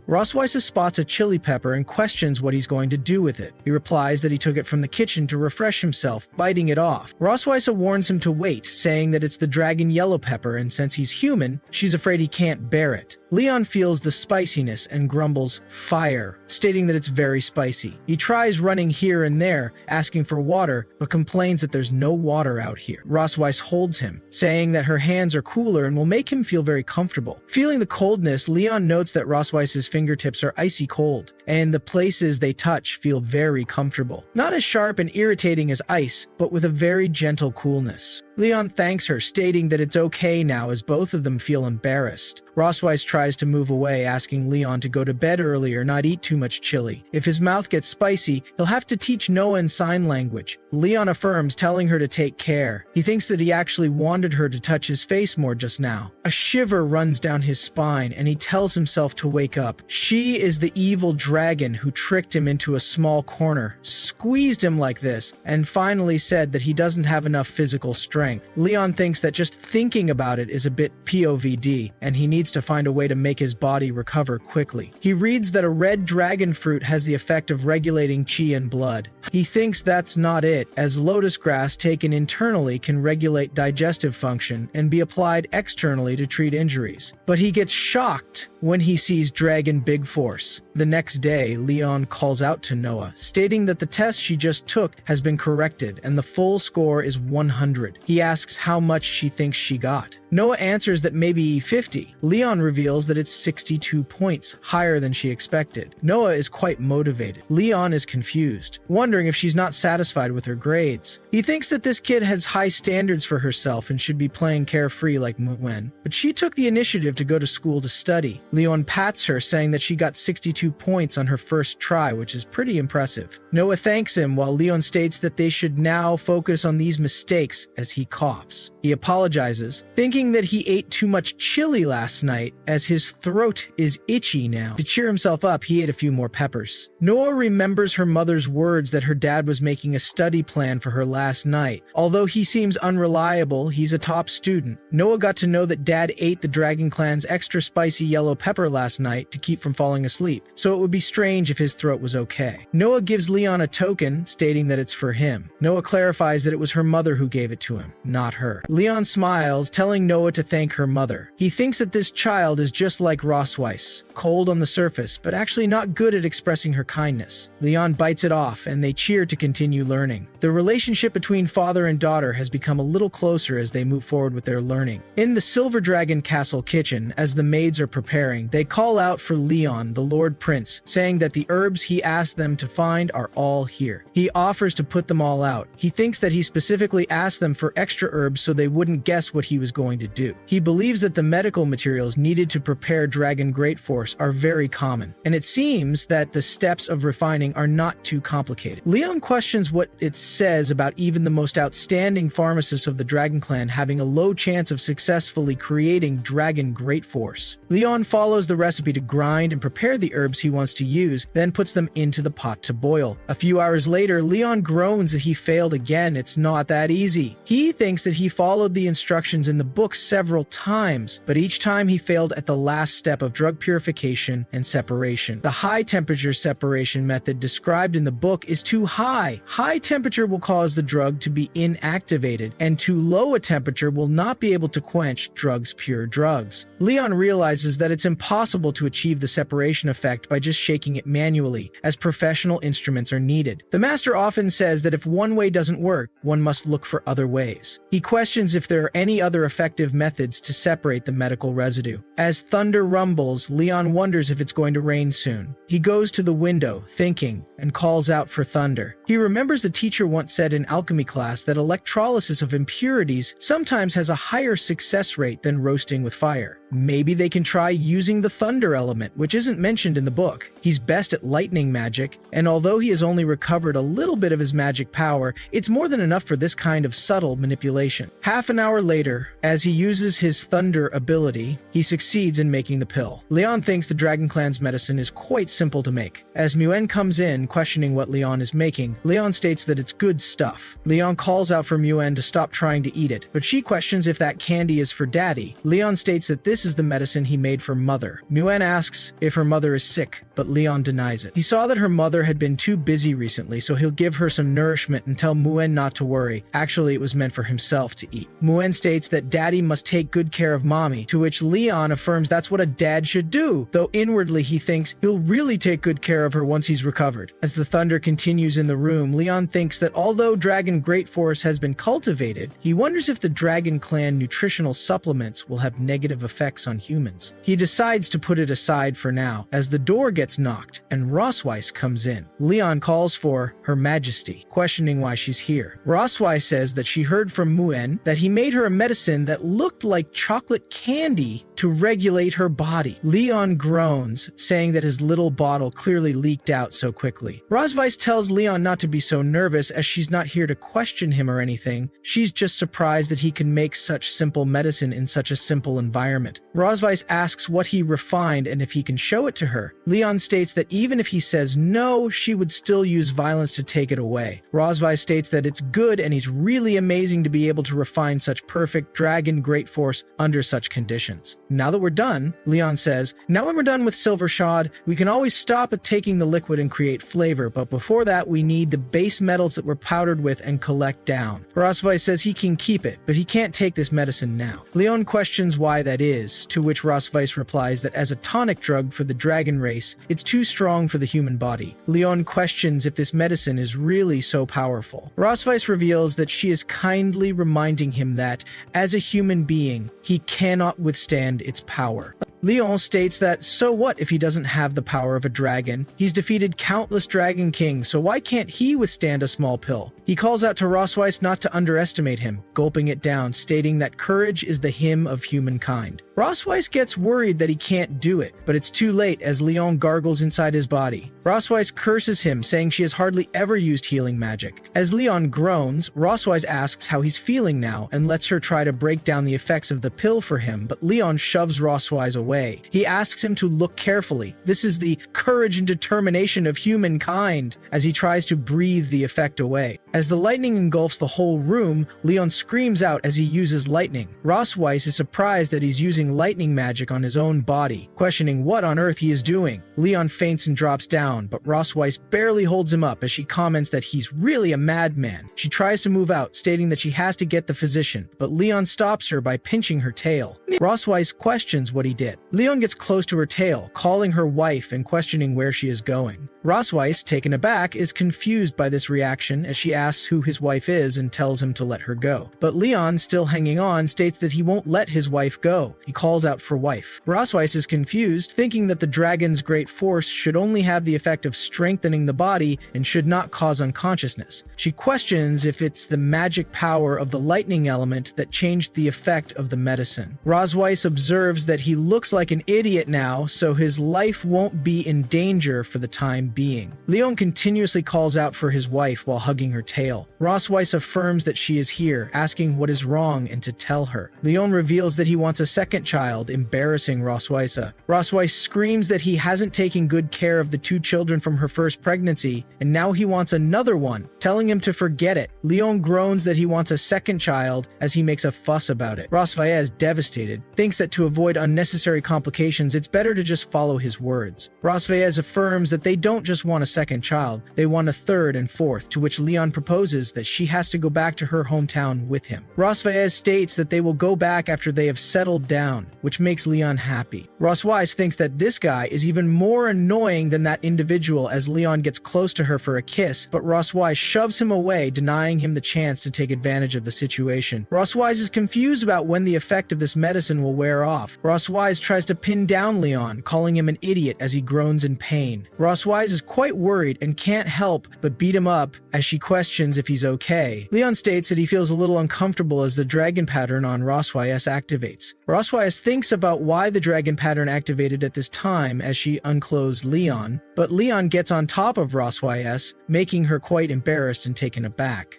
Roswise spots a chili pepper and questions what he's going to do with it. He replies that he took it from the kitchen to refresh himself, biting it off. Roswise warns him to wait, saying that it's the dragon yellow pepper, and since he's human, she's afraid he can't bear it. Leon feels the spiciness and grumbles, "Fire," stating that it's very spicy. He tries running here and there, asking for water, but complains that there's no water out here. Roswise holds him, saying that her hands are cooler and will make him feel very comfortable. Feeling the coldness, Leon notes that Roswise's fingertips are icy cold, and the places they touch feel very comfortable. Not as sharp and irritating as ice, but with a very gentle coolness. Leon thanks her, stating that it's okay now as both of them feel embarrassed. Roswise tries to move away, asking Leon to go to bed early or not eat too much chili. If his mouth gets spicy, he'll have to teach Noah in sign language. Leon affirms, telling her to take care. He thinks that he actually wanted her to touch his face more just now. A shiver runs down his spine, and he tells himself to wake up. She is the evil dragon who tricked him into a small corner, squeezed him like this, and finally said that he doesn't have enough physical strength. Leon thinks that just thinking about it is a bit POVD, and he needs to find a way to make his body recover quickly. He reads that a red dragon fruit has the effect of regulating chi and blood. He thinks that's not it, as lotus grass taken internally can regulate digestive function and be applied externally to treat injuries. But he gets shocked when he sees Dragon Big Force. The next day, Leon calls out to Noah, stating that the test she just took has been corrected and the full score is 100. He asks how much she thinks she got. Noah answers that maybe 50. Leon reveals that it's 62 points, higher than she expected. Noah is quite motivated. Leon is confused, wondering if she's not satisfied with her grades. He thinks that this kid has high standards for herself and should be playing carefree like Mwen, but she took the initiative to go to school to study. Leon pats her, saying that she got 62 points on her first try, which is pretty impressive. Noah thanks him, while Leon states that they should now focus on these mistakes as he coughs. He apologizes, thinking that he ate too much chili last night, as his throat is itchy now. To cheer himself up, he ate a few more peppers. Noah remembers her mother's words that her dad was making a study plan for her last night. Although he seems unreliable, he's a top student. Noah got to know that dad ate the Dragon Clan's extra spicy yellow pepper last night to keep from falling asleep, so it would be strange if his throat was okay. Noah gives Leon a token, stating that it's for him. Noah clarifies that it was her mother who gave it to him, not her. Leon smiles, telling Noah to thank her mother. He thinks that this child is just like Roswise, cold on the surface, but actually not good at expressing her kindness. Leon bites it off, and they cheer to continue learning. The relationship between father and daughter has become a little closer as they move forward with their learning. In the Silver Dragon Castle kitchen, as the maids are preparing, they call out for Leon, the Lord Prince, saying that the herbs he asked them to find are all here. He offers to put them all out. He thinks that he specifically asked them for extra herbs so they wouldn't guess what he was going to do. He believes that the medical materials needed to prepare Dragon Great Force are very common, and it seems that the steps of refining are not too complicated. Leon questions what it says about even the most outstanding pharmacists of the Dragon Clan having a low chance of successfully creating Dragon Great Force. Leon follows the recipe to grind and prepare the herbs he wants to use, then puts them into the pot to boil. A few hours later, Leon groans that he failed again. It's not that easy. He thinks that he followed the instructions in the book book several times, but each time he failed at the last step of drug purification and separation. The high temperature separation method described in the book is too high. High temperature will cause the drug to be inactivated, and too low a temperature will not be able to quench drugs' pure drugs. Leon realizes that it's impossible to achieve the separation effect by just shaking it manually, as professional instruments are needed. The master often says that if one way doesn't work, one must look for other ways. He questions if there are any other effective methods to separate the medical residue. As thunder rumbles, Leon wonders if it's going to rain soon. He goes to the window, thinking, and calls out for thunder. He remembers the teacher once said in alchemy class that electrolysis of impurities sometimes has a higher success rate than roasting with fire. Maybe they can try using the thunder element, which isn't mentioned in the book. He's best at lightning magic, and although he has only recovered a little bit of his magic power, it's more than enough for this kind of subtle manipulation. Half an hour later, as he uses his thunder ability, he succeeds in making the pill. Leon thinks the Dragon Clan's medicine is quite simple to make. As Muen comes in, questioning what Leon is making, Leon states that it's good stuff. Leon calls out for Muen to stop trying to eat it, but she questions if that candy is for Daddy. Leon states that this is the medicine he made for Mother. Muen asks if her mother is sick, but Leon denies it. He saw that her mother had been too busy recently, so he'll give her some nourishment and tell Muen not to worry. Actually, it was meant for himself to eat. Muen states that Daddy must take good care of Mommy, to which Leon affirms that's what a dad should do, though inwardly he thinks he'll really take good care of her once he's recovered. As the thunder continues in the room, Leon thinks that although Dragon Great Force has been cultivated, he wonders if the Dragon Clan nutritional supplements will have negative effects on humans. He decides to put it aside for now, as the door gets knocked and Rosweiss comes in. Leon calls for Her Majesty, questioning why she's here. Rosweiss says that she heard from Muen that he made her a medicine that looked like chocolate candy to regulate her body. Leon groans, saying that his little bottle clearly leaked out so quickly. Rosweiss tells Leon not to be so nervous, as she's not here to question him or anything. She's just surprised that he can make such simple medicine in such a simple environment. Rosweiss asks what he refined and if he can show it to her. Leon states that even if he says no, she would still use violence to take it away. Rosweiss states that it's good and he's really amazing to be able to refine such perfect Dragon Great Force under such conditions. Now that we're done, Leon says, now when we're done with Silver Shod, we can always stop at taking the liquid and create flavor, but before that we need the base metals that we're powdered with and collect down. Rosweiss says he can keep it, but he can't take this medicine now. Leon questions why that is, to which Rosweiss replies that as a tonic drug for the dragon race, it's too strong for the human body. Leon questions if this medicine is really so powerful. Rosweiss reveals that she is kindly reminding him that, as a human being, he cannot withstand its power. Leon states that, so what if he doesn't have the power of a dragon? He's defeated countless dragon kings, so why can't he withstand a small pill? He calls out to Rosweiss not to underestimate him, gulping it down, stating that courage is the hymn of humankind. Rosweiss gets worried that he can't do it, but it's too late as Leon gargles inside his body. Rosweiss curses him, saying she has hardly ever used healing magic. As Leon groans, Rosweiss asks how he's feeling now and lets her try to break down the effects of the pill for him, but Leon shoves Rosweiss away. He asks him to look carefully. This is the courage and determination of humankind, as he tries to breathe the effect away. As the lightning engulfs the whole room, Leon screams out as he uses lightning. Rosweiss is surprised that he's using lightning magic on his own body, questioning what on earth he is doing. Leon faints and drops down, but Rosweiss barely holds him up as she comments that he's really a madman. She tries to move out, stating that she has to get the physician, but Leon stops her by pinching her tail. Rosweiss questions what he did. Leon gets close to her tail, calling her wife and questioning where she is going. Rosweiss, taken aback, is confused by this reaction as she asks who his wife is and tells him to let her go. But Leon, still hanging on, states that he won't let his wife go. He calls out for wife. Rosweiss is confused, thinking that the dragon's great force should only have the effect of strengthening the body and should not cause unconsciousness. She questions if it's the magic power of the lightning element that changed the effect of the medicine. Rosweiss observes that he looks like like an idiot now, so his life won't be in danger for the time being. Leon continuously calls out for his wife while hugging her tail. Rossweiss affirms that she is here, asking what is wrong and to tell her. Leon reveals that he wants a second child, embarrassing Rossweisse. Rossweiss screams that he hasn't taken good care of the 2 children from her first pregnancy, and now he wants another one, telling him to forget it. Leon groans that he wants a second child as he makes a fuss about it. Rossweisse, devastated, thinks that to avoid unnecessary complications, it's better to just follow his words. Rossweisse affirms that they don't just want a second child, they want a third and fourth, to which Leon proposes that she has to go back to her hometown with him. Rossweisse states that they will go back after they have settled down, which makes Leon happy. Rossweiss thinks that this guy is even more annoying than that individual as Leon gets close to her for a kiss, but Rossweiss shoves him away, denying him the chance to take advantage of the situation. Rossweiss is confused about when the effect of this medicine will wear off. Rossweiss tries to pin down Leon, calling him an idiot as he groans in pain. Rossweiss is quite worried and can't help but beat him up as she questions if he's okay. Leon states that he feels a little uncomfortable as the dragon pattern on Rossweiss activates. Rossweiss thinks about why the dragon pattern activated at this time as she unclothes Leon, but Leon gets on top of Rossweiss, making her quite embarrassed and taken aback.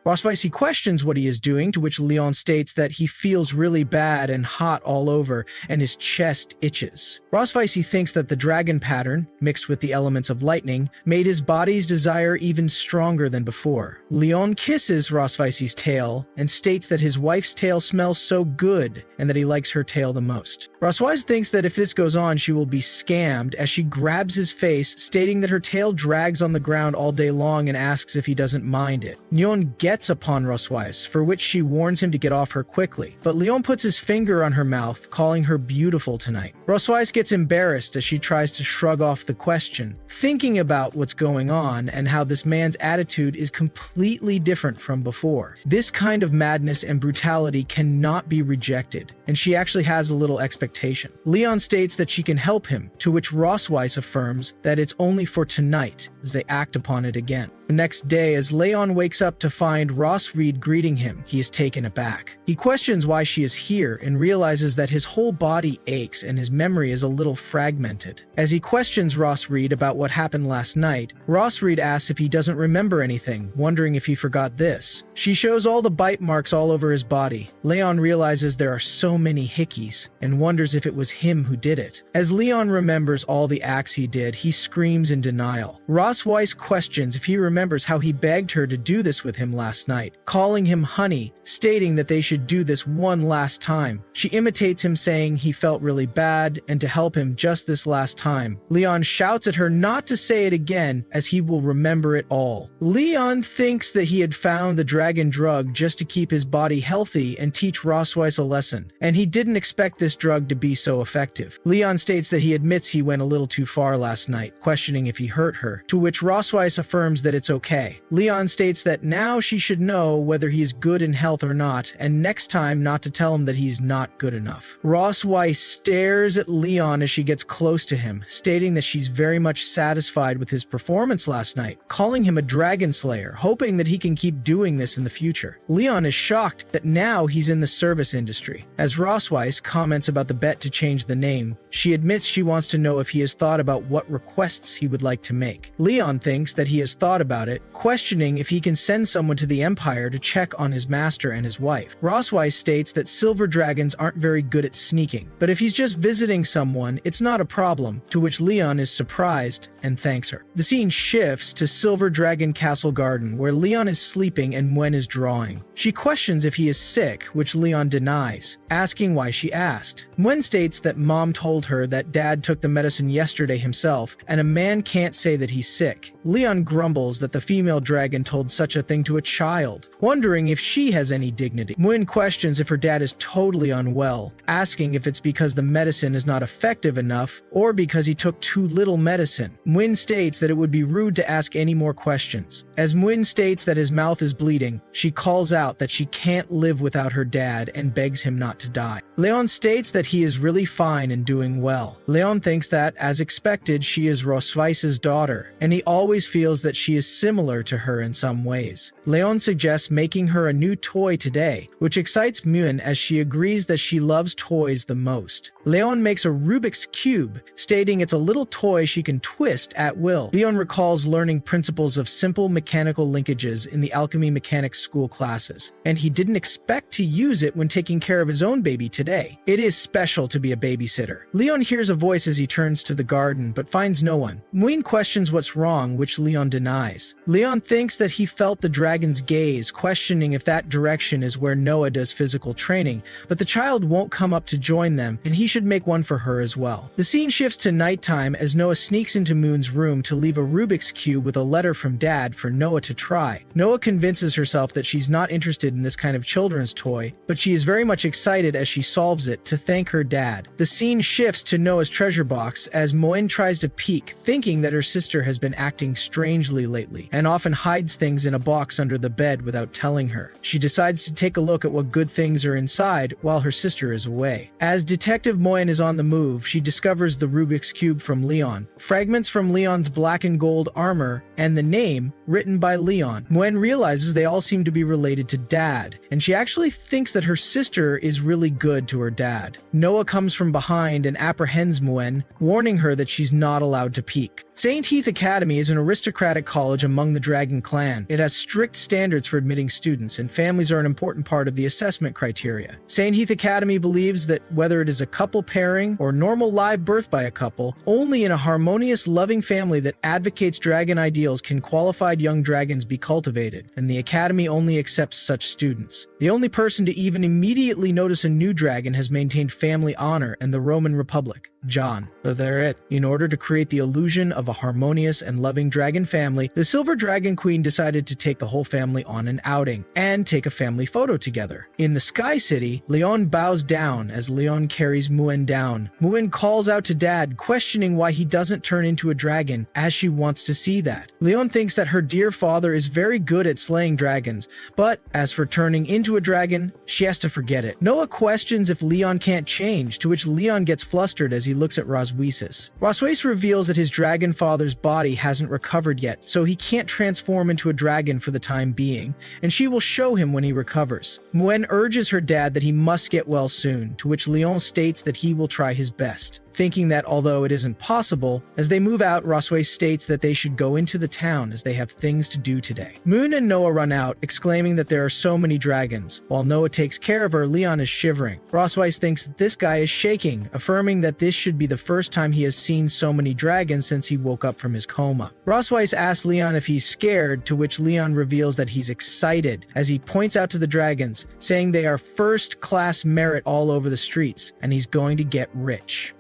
Rossweiss questions what he is doing, to which Leon states that he feels really bad and hot all over, and his chest itches. Rossweiss thinks that the dragon pattern, mixed with the elements of lightning, made his body's desire even stronger than before. Leon kisses Rossweiss's tail and states that his wife's tail smells so good and that he likes her tail the most. Rossweiss thinks that if this goes on, she will be scammed as she grabs his face, stating that her tail drags on the ground all day long and asks if he doesn't mind it. Leon gets upon Rossweiss, for which she warns him to get off her quickly, but Leon puts his finger on her mouth, calling her beautiful tonight. Rossweiss gets embarrassed as she tries to shrug off the question, thinking about what's going on and how this man's attitude is completely different from before. This kind of madness and brutality cannot be rejected, and she actually has a little expectation. Leon states that she can help him, to which Rossweiss affirms that it's only for tonight, as they act upon it again. The next day, as Leon wakes up to find Rossreed greeting him, he is taken aback. He questions why she is here and realizes that his whole body aches and his memory is a little fragmented. As he questions Rossreed about what happened last night, Rossreed asks if he doesn't remember anything, wondering if he forgot this. She shows all the bite marks all over his body. Leon realizes there are so many hickeys and wonders if it was him who did it. As Leon remembers all the acts he did, he screams in denial. Rossweiss questions if he remembers how he begged her to do this with him last night, calling him honey, stating that they should do this one last time. She imitates him, saying he felt really bad and to help him just this last time. Leon shouts at her not to say it again as he will remember it all. Leon thinks that he had found the dragon drug just to keep his body healthy and teach Rossweiss a lesson, and he didn't expect this drug to be so effective. Leon states that he admits he went a little too far last night, questioning if he hurt her, to which Rossweiss affirms that it's okay. Leon states that now she should know whether he's good in health or not, and next time not to tell him that he's not good enough. Rossweiss stares at Leon as she gets close to him, stating that she's very much satisfied with his performance last night, calling him a dragon slayer, hoping that he can keep doing this in the future. Leon is shocked that now he's in the service industry. As Rossweiss comments about the bet to change the name, she admits she wants to know if he has thought about what requests he would like to make. Leon thinks that he has thought about it, questioning if he can send someone to the Empire to check on his master and his wife. Rossweiss states that silver dragons aren't very good at sneaking, but if he's just visiting someone, it's not a problem, to which Leon is surprised and thanks her. The scene shifts to Silver Dragon Castle Garden, where Leon is sleeping and Mwen is drawing. She questions if he is sick, which Leon denies, asking why she asked. Mwen states that mom told her that dad took the medicine yesterday himself, and a man can't say that he's sick. Leon grumbles that the female dragon told such a thing to a child, wondering if she has any dignity. Mwen questions if her dad is totally unwell, asking if it's because the medicine is not effective enough or because he took too little medicine. Mwen states that it would be rude to ask any more questions. As Mwen states that his mouth is bleeding, she calls out that she can't live without her dad and begs him not to die. Leon states that he is really fine and doing well. Leon thinks that, as expected, she is Rossweiss's daughter, and he always always feels that she is similar to her in some ways. Leon suggests making her a new toy today, which excites Moon as she agrees that she loves toys the most. Leon makes a Rubik's Cube, stating it's a little toy she can twist at will. Leon recalls learning principles of simple mechanical linkages in the alchemy mechanics school classes, and he didn't expect to use it when taking care of his own baby today. It is special to be a babysitter. Leon hears a voice as he turns to the garden, but finds no one. Moon questions what's wrong, which Leon denies. Leon thinks that he felt the dragon's gaze, questioning if that direction is where Noah does physical training, but the child won't come up to join them, and he should make one for her as well. The scene shifts to nighttime as Noah sneaks into Moon's room to leave a Rubik's Cube with a letter from Dad for Noah to try. Noah convinces herself that she's not interested in this kind of children's toy, but she is very much excited as she solves it to thank her dad. The scene shifts to Noah's treasure box as Moen tries to peek, thinking that her sister has been acting strangely lately, and often hides things in a box under the bed without telling her. She decides to take a look at what good things are inside while her sister is away. As Detective Moen is on the move, she discovers the Rubik's Cube from Leon, fragments from Leon's black and gold armor, and the name written by Leon. Moen realizes they all seem to be related to Dad, and she actually thinks that her sister is really good to her dad. Noah comes from behind and apprehends Moen, warning her that she's not allowed to peek. St. Heath Academy is an aristocratic college among the Dragon clan. It has strict standards for admitting students, and families are an important part of the assessment criteria. St. Heath Academy believes that whether it is a couple pairing or normal live birth by a couple, only in a harmonious, loving family that advocates dragon ideals can qualified young dragons be cultivated, and the academy only accepts such students. The only person to even immediately notice a new dragon has maintained family honor and the Roman Republic, John. But they're it. In order to create the illusion of a harmonious and loving dragon family, the Silver Dragon Queen decided to take the whole family on an outing and take a family photo together. In the Sky City, Leon bows down as Leon carries Moen down. Moen calls out to Dad, questioning why he doesn't turn into a dragon, as she wants to see that. Leon thinks that her dear father is very good at slaying dragons, but as for turning into a dragon, she has to forget it. Noah questions if Leon can't change, to which Leon gets flustered as he looks at Roswesis. Roswesis reveals that his dragon father's body hasn't recovered yet, so he can't transform into a dragon for the time being, and she will show him when he recovers. Moen urges her dad that he must get well soon, to which Leon states that he will try his best. Thinking that although it isn't possible, as they move out, Rosway states that they should go into the town as they have things to do today. Moon and Noah run out, exclaiming that there are so many dragons. While Noah takes care of her, Leon is shivering. Rosway thinks that this guy is shaking, affirming that this should be the first time he has seen so many dragons since he woke up from his coma. Rosway asks Leon if he's scared, to which Leon reveals that he's excited as he points out to the dragons, saying they are first-class merit all over the streets, and he's going to get rich.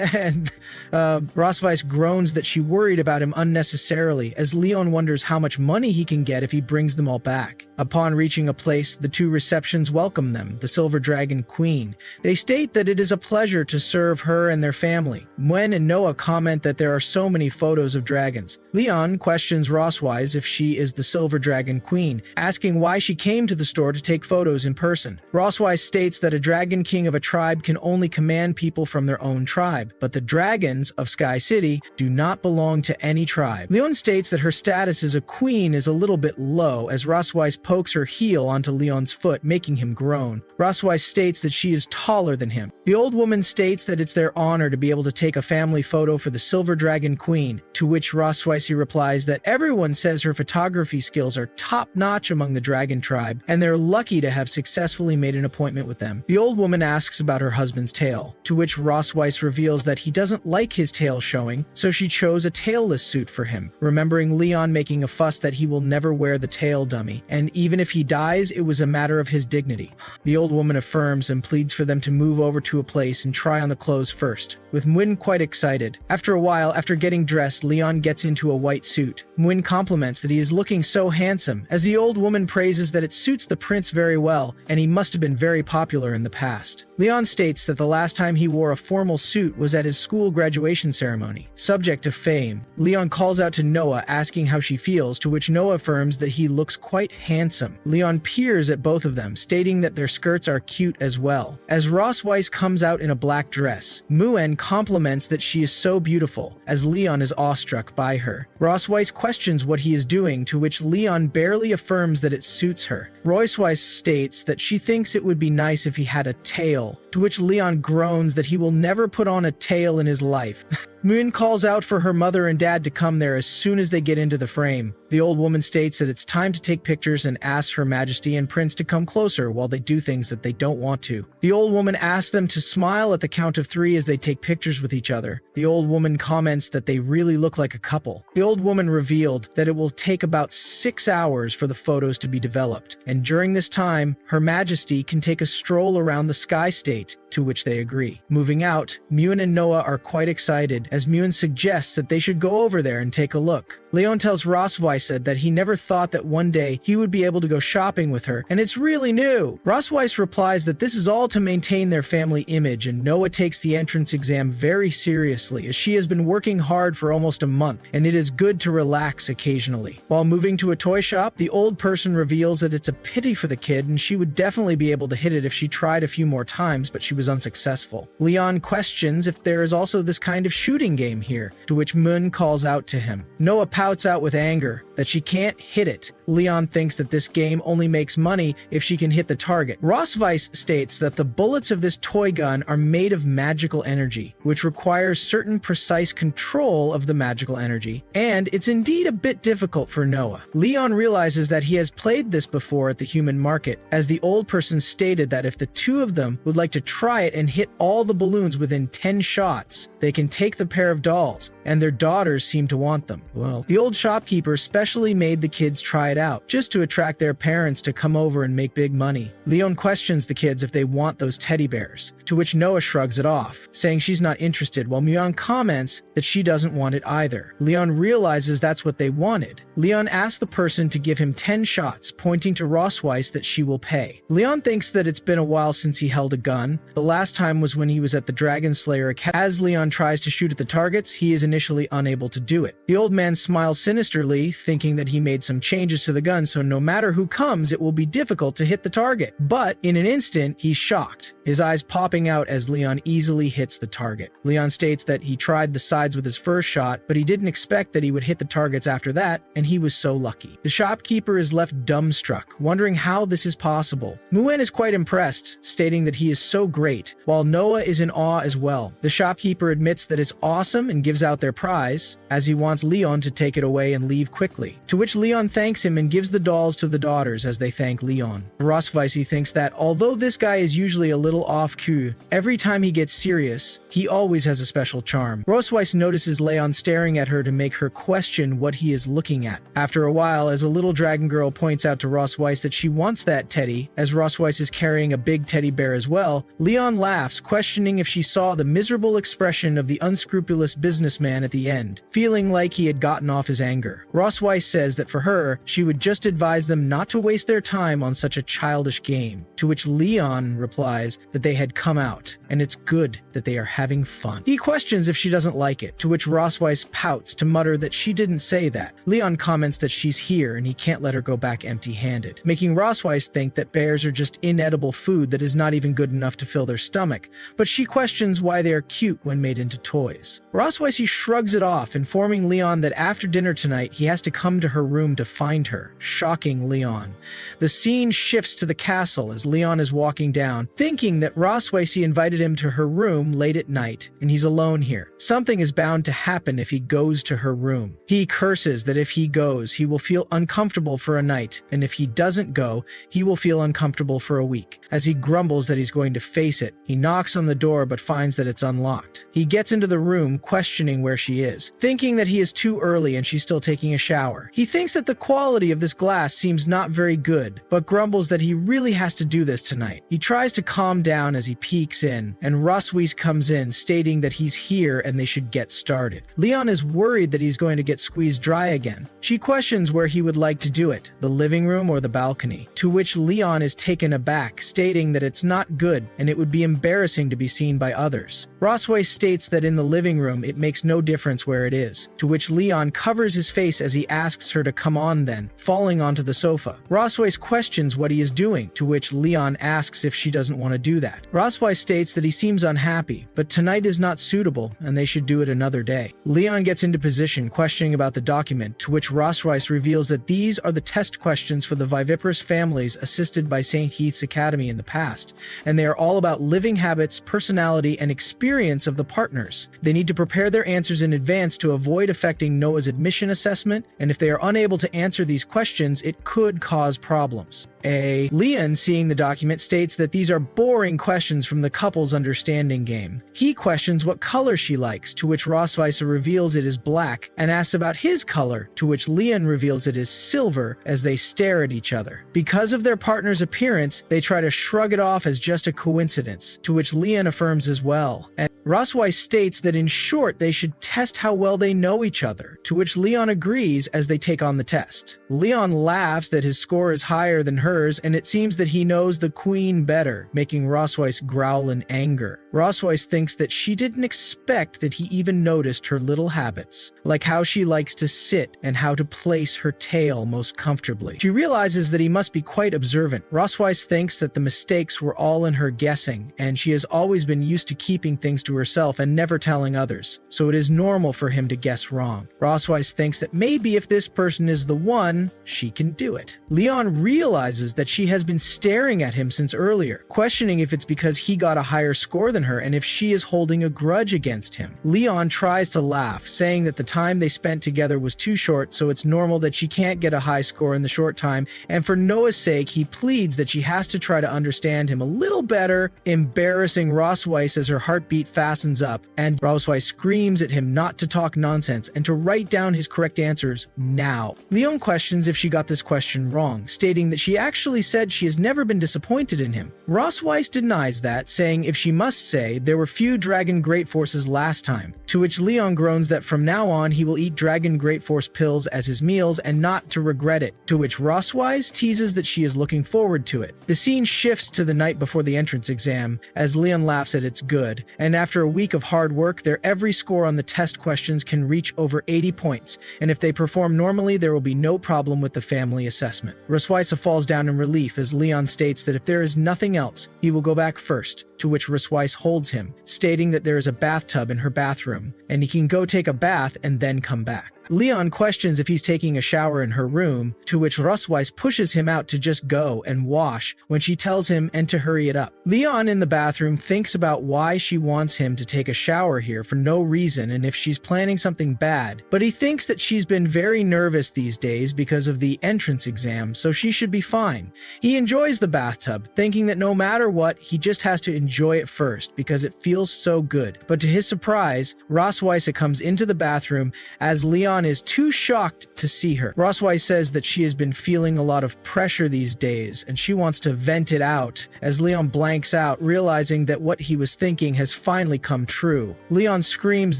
And Rosweiss groans that she worried about him unnecessarily, as Leon wonders how much money he can get if he brings them all back. Upon reaching a place, the two receptions welcome them, the Silver Dragon Queen. They state that it is a pleasure to serve her and their family. Moen and Noah comment that there are so many photos of dragons. Leon questions Rosweiss if she is the Silver Dragon Queen, asking why she came to the store to take photos in person. Rosweiss states that a dragon king of a tribe can only command people from their own tribe, but the dragons of Sky City do not belong to any tribe. Leon states that her status as a queen is a little bit low, as Rosweiss pokes her heel onto Leon's foot, making him groan. Rosweiss states that she is taller than him. The old woman states that it's their honor to be able to take a family photo for the Silver Dragon Queen, to which Rosweiss replies that everyone says her photography skills are top-notch among the dragon tribe, and they're lucky to have successfully made an appointment with them. The old woman asks about her husband's tail, to which Rosweiss reveals that he doesn't like his tail showing, so she chose a tailless suit for him, remembering Leon making a fuss that he will never wear the tail dummy, and even if he dies, it was a matter of his dignity. The old woman affirms and pleads for them to move over to a place and try on the clothes first, with Nguyen quite excited. After a while, after getting dressed, Leon gets into a white suit. Nguyen compliments that he is looking so handsome, as the old woman praises that it suits the prince very well, and he must have been very popular in the past. Leon states that the last time he wore a formal suit was at his school graduation ceremony. Subject to fame, Leon calls out to Noah asking how she feels, to which Noah affirms that he looks quite handsome. Leon peers at both of them, stating that their skirts are cute as well. As Ross Weiss comes out in a black dress, Muen compliments that she is so beautiful, as Leon is awestruck by her. Ross Weiss questions what he is doing, to which Leon barely affirms that it suits her. Royce Weiss states that she thinks it would be nice if he had a tail, to which Leon groans that he will never put on a tail in his life. Moon calls out for her mother and dad to come there as soon as they get into the frame. The old woman states that it's time to take pictures and asks Her Majesty and Prince to come closer while they do things that they don't want to. The old woman asks them to smile at the count of 3 as they take pictures with each other. The old woman comments that they really look like a couple. The old woman revealed that it will take about 6 hours for the photos to be developed, and during this time, Her Majesty can take a stroll around the Sky State, to which they agree. Moving out, Muen and Noah are quite excited, as Muen suggests that they should go over there and take a look. Leon tells Ross Weiss that he never thought that one day he would be able to go shopping with her, and it's really new. Ross Weiss replies that this is all to maintain their family image, and Noah takes the entrance exam very seriously, as she has been working hard for almost a month, and it is good to relax occasionally. While moving to a toy shop, the old person reveals that it's a pity for the kid, and she would definitely be able to hit it if she tried a few more times, but she was unsuccessful. Leon questions if there is also this kind of shooting game here, to which Moon calls out to him. Noah pouts out with anger that she can't hit it. Leon thinks that this game only makes money if she can hit the target. Ross Weiss states that the bullets of this toy gun are made of magical energy, which requires certain precise control of the magical energy, and it's indeed a bit difficult for Noah. Leon realizes that he has played this before at the human market, as the old person stated that if the two of them would like to try it and hit all the balloons within 10 shots, they can take the pair of dolls, and their daughters seem to want them. Well, the old shopkeeper specially made the kids try it out, just to attract their parents to come over and make big money. Leon questions the kids if they want those teddy bears, to which Noah shrugs it off, saying she's not interested, while Myeon comments that she doesn't want it either. Leon realizes that's what they wanted. Leon asks the person to give him 10 shots, pointing to Ross Weiss that she will pay. Leon thinks that it's been a while since he held a gun. The last time was when he was at the Dragon Slayer Academy. As Leon tries to shoot at the targets, he is initially unable to do it. The old man smiles sinisterly, thinking that he made some changes to the gun, so no matter who comes, it will be difficult to hit the target. But in an instant, he's shocked, his eyes popping out as Leon easily hits the target. Leon states that he tried the sides with his first shot, but he didn't expect that he would hit the targets after that, and he was so lucky. The shopkeeper is left dumbstruck, wondering how this is possible. Muen is quite impressed, stating that he is so great, while Noah is in awe as well. The shopkeeper admits that it's awesome and gives out their prize, as he wants Leon to take it away and leave quickly, to which Leon thanks him and gives the dolls to the daughters as they thank Leon. Ross Weiss thinks that although this guy is usually a little off-cue, every time he gets serious, he always has a special charm. Ross Weiss notices Leon staring at her to make her question what he is looking at. After a while, as a little dragon girl points out to Ross Weiss that she wants that teddy, as Ross Weiss is carrying a big teddy bear as well, Leon laughs, questioning if she saw the miserable expression of the unscrupulous businessman at the end, feeling like he had gotten off his anger. Ross Weiss says that for her, she would just advise them not to waste their time on such a childish game, to which Leon replies that they had come out, and it's good that they are having fun. He questions if she doesn't like it, to which Ross Weiss pouts to mutter that she didn't say that. Leon comments that she's here and he can't let her go back empty-handed, making Ross Weiss think that bears are just inedible food that is not even good enough to fill their stomach, but she questions why they are cute when made into toys. Ross Weiss shrugs it off, informing Leon that after dinner tonight he has to come to her room to find her, shocking Leon. The scene shifts to the castle as Leon is walking down, thinking that Ross Weiss invited him to her room late at night, and he's alone here. Something is bound to happen if he goes to her room. He curses that if he goes, he will feel uncomfortable for a night, and if he doesn't go, he will feel uncomfortable for a week. As he grumbles that he's going to face it, he knocks on the door but finds that it's unlocked. He gets into the room, questioning where she is, thinking that he is too early and she's still taking a shower. shower. He thinks that the quality of this glass seems not very good, but grumbles that he really has to do this tonight. He tries to calm down as he peeks in, and Roswys comes in, stating that he's here and they should get started. Leon is worried that he's going to get squeezed dry again. She questions where he would like to do it, the living room or the balcony, to which Leon is taken aback, stating that it's not good and it would be embarrassing to be seen by others. Rosway states that in the living room it makes no difference where it is, to which Leon covers his face as he asks her to come on then, falling onto the sofa. Rosway questions what he is doing, to which Leon asks if she doesn't want to do that. Rosway states that he seems unhappy, but tonight is not suitable and they should do it another day. Leon gets into position, questioning about the document, to which Rosway reveals that these are the test questions for the viviparous families assisted by St. Heath's Academy in the past, and they are all about living habits, personality, and experience of the partners. They need to prepare their answers in advance to avoid affecting Noah's admission assessment, and if they are unable to answer these questions, it could cause problems. Leon, seeing the document, states that these are boring questions from the couple's understanding game. He questions what color she likes, to which Rosweiser reveals it is black, and asks about his color, to which Leon reveals it is silver, as they stare at each other. Because of their partner's appearance, they try to shrug it off as just a coincidence, to which Leon affirms as well. And Rosweiss states that in short they should test how well they know each other, to which Leon agrees as they take on the test. Leon laughs that his score is higher than hers, and it seems that he knows the queen better, making Rosweiss growl in anger. Rosweiss thinks that she didn't expect that he even noticed her little habits, like how she likes to sit and how to place her tail most comfortably. She realizes that he must be quite observant. Rosweiss thinks that the mistakes were all in her guessing, and she has always been used to keeping things to herself and never telling others, so it is normal for him to guess wrong. Rosweiss thinks that maybe if this person is the one, she can do it. Leon realizes that she has been staring at him since earlier, questioning if it's because he got a higher score than her and if she is holding a grudge against him. Leon tries to laugh, saying that the time they spent together was too short, so it's normal that she can't get a high score in the short time, and for Noah's sake, he pleads that she has to try to understand him a little better, embarrassing Rosweiss as her heartbeat fastens up, and Rosweiss screams at him not to talk nonsense and to write down his correct answers now. Leon questions if she got this question wrong, stating that she actually said she has never been disappointed in him. Rosweiss denies that, saying if she must say there were few Dragon Great Forces last time, to which Leon groans that from now on he will eat Dragon Great Force pills as his meals and not to regret it, to which Rosweiss teases that she is looking forward to it. The scene shifts to the night before the entrance exam, as Leon laughs at it's good, and after a week of hard work, their every score on the test questions can reach over 80 points, and if they perform normally, there will be no problem with the family assessment. Rosweiss falls down in relief as Leon states that if there is nothing else, he will go back first, to which Rosweiss holds him, stating that there is a bathtub in her bathroom, and he can go take a bath and then come back. Leon questions if he's taking a shower in her room, to which Rosweiss pushes him out to just go and wash when she tells him and to hurry it up. Leon in the bathroom thinks about why she wants him to take a shower here for no reason and if she's planning something bad, but he thinks that she's been very nervous these days because of the entrance exam, so she should be fine. He enjoys the bathtub, thinking that no matter what, he just has to enjoy it first because it feels so good. But to his surprise, Rosweiss comes into the bathroom as Leon is too shocked to see her. Rosweiss says that she has been feeling a lot of pressure these days and she wants to vent it out, as Leon blanks out, realizing that what he was thinking has finally come true. Leon screams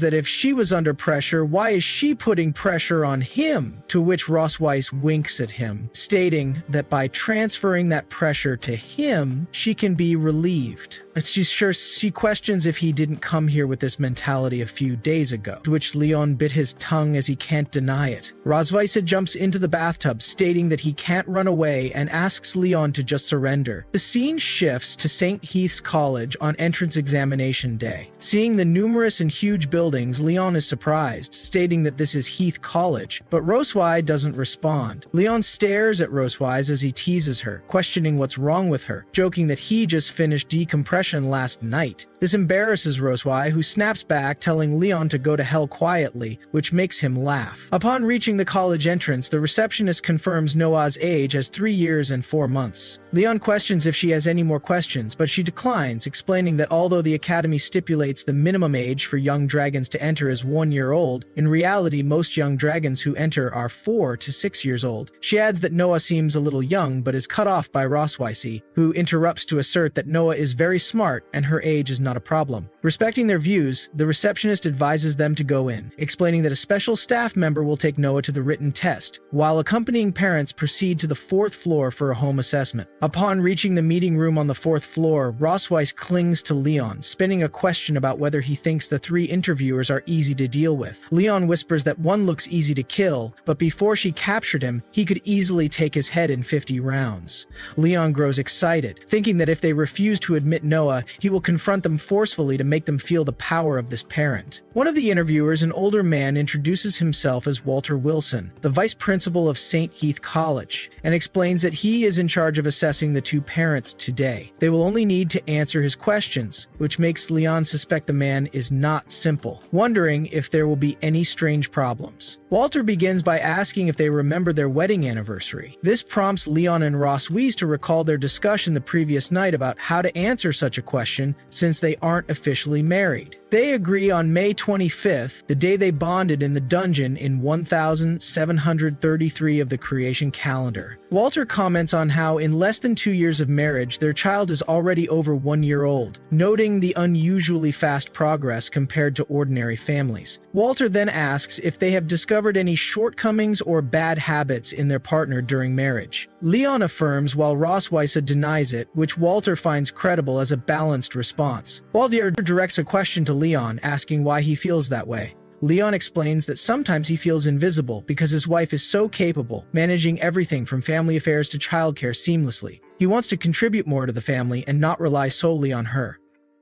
that if she was under pressure, why is she putting pressure on him? To which Rosweiss winks at him, stating that by transferring that pressure to him, she can be relieved. She questions if he didn't come here with this mentality a few days ago, to which Leon bit his tongue as he can't deny it. Rosweiss jumps into the bathtub, stating that he can't run away and asks Leon to just surrender. The scene shifts to St. Heath's College on entrance examination day. Seeing the numerous and huge buildings, Leon is surprised, stating that this is Heath College, but Rosweiss doesn't respond. Leon stares at Rosweiss as he teases her, questioning what's wrong with her, joking that he just finished decompression last night. This embarrasses Rosweiss, who snaps back, telling Leon to go to hell quietly, which makes him laugh. laugh. Upon reaching the college entrance, the receptionist confirms Noah's age as 3 years and 4 months. Leon questions if she has any more questions, but she declines, explaining that although the academy stipulates the minimum age for young dragons to enter is 1 year old, in reality most young dragons who enter are 4 to 6 years old. She adds that Noah seems a little young, but is cut off by Rosweisi, who interrupts to assert that Noah is very smart and her age is not a problem. Respecting their views, the receptionist advises them to go in, explaining that a special staff member will take Noah to the written test, while accompanying parents proceed to the 4th floor for a home assessment. Upon reaching the meeting room on the 4th floor, Rosweis clings to Leon, spinning a question about whether he thinks the 3 interviewers are easy to deal with. Leon whispers that one looks easy to kill, but before she captured him, he could easily take his head in 50 rounds. Leon grows excited, thinking that if they refuse to admit Noah, he will confront them forcefully to make them feel the power of this parent. One of the interviewers, an older man, introduces himself as Walter Wilson, the vice principal of St. Heath College, and explains that he is in charge of assessing the 2 parents today. They will only need to answer his questions, which makes Leon suspect the man is not simple, wondering if there will be any strange problems. Walter begins by asking if they remember their wedding anniversary. This prompts Leon and Rosweis to recall their discussion the previous night about how to answer such a question since they aren't officially married. They agree on May 25th, the day they bonded in the dungeon in 1733 of the creation calendar. Walter comments on how in less than 2 years of marriage, their child is already over 1 year old, noting the unusually fast progress compared to ordinary families. Walter then asks if they have discovered any shortcomings or bad habits in their partner during marriage. Leon affirms while Rosweis denies it, which Walter finds credible as a balanced response. Walter directs a question to Leon, asking why he feels that way. Leon explains that sometimes he feels invisible because his wife is so capable, managing everything from family affairs to childcare seamlessly. He wants to contribute more to the family and not rely solely on her.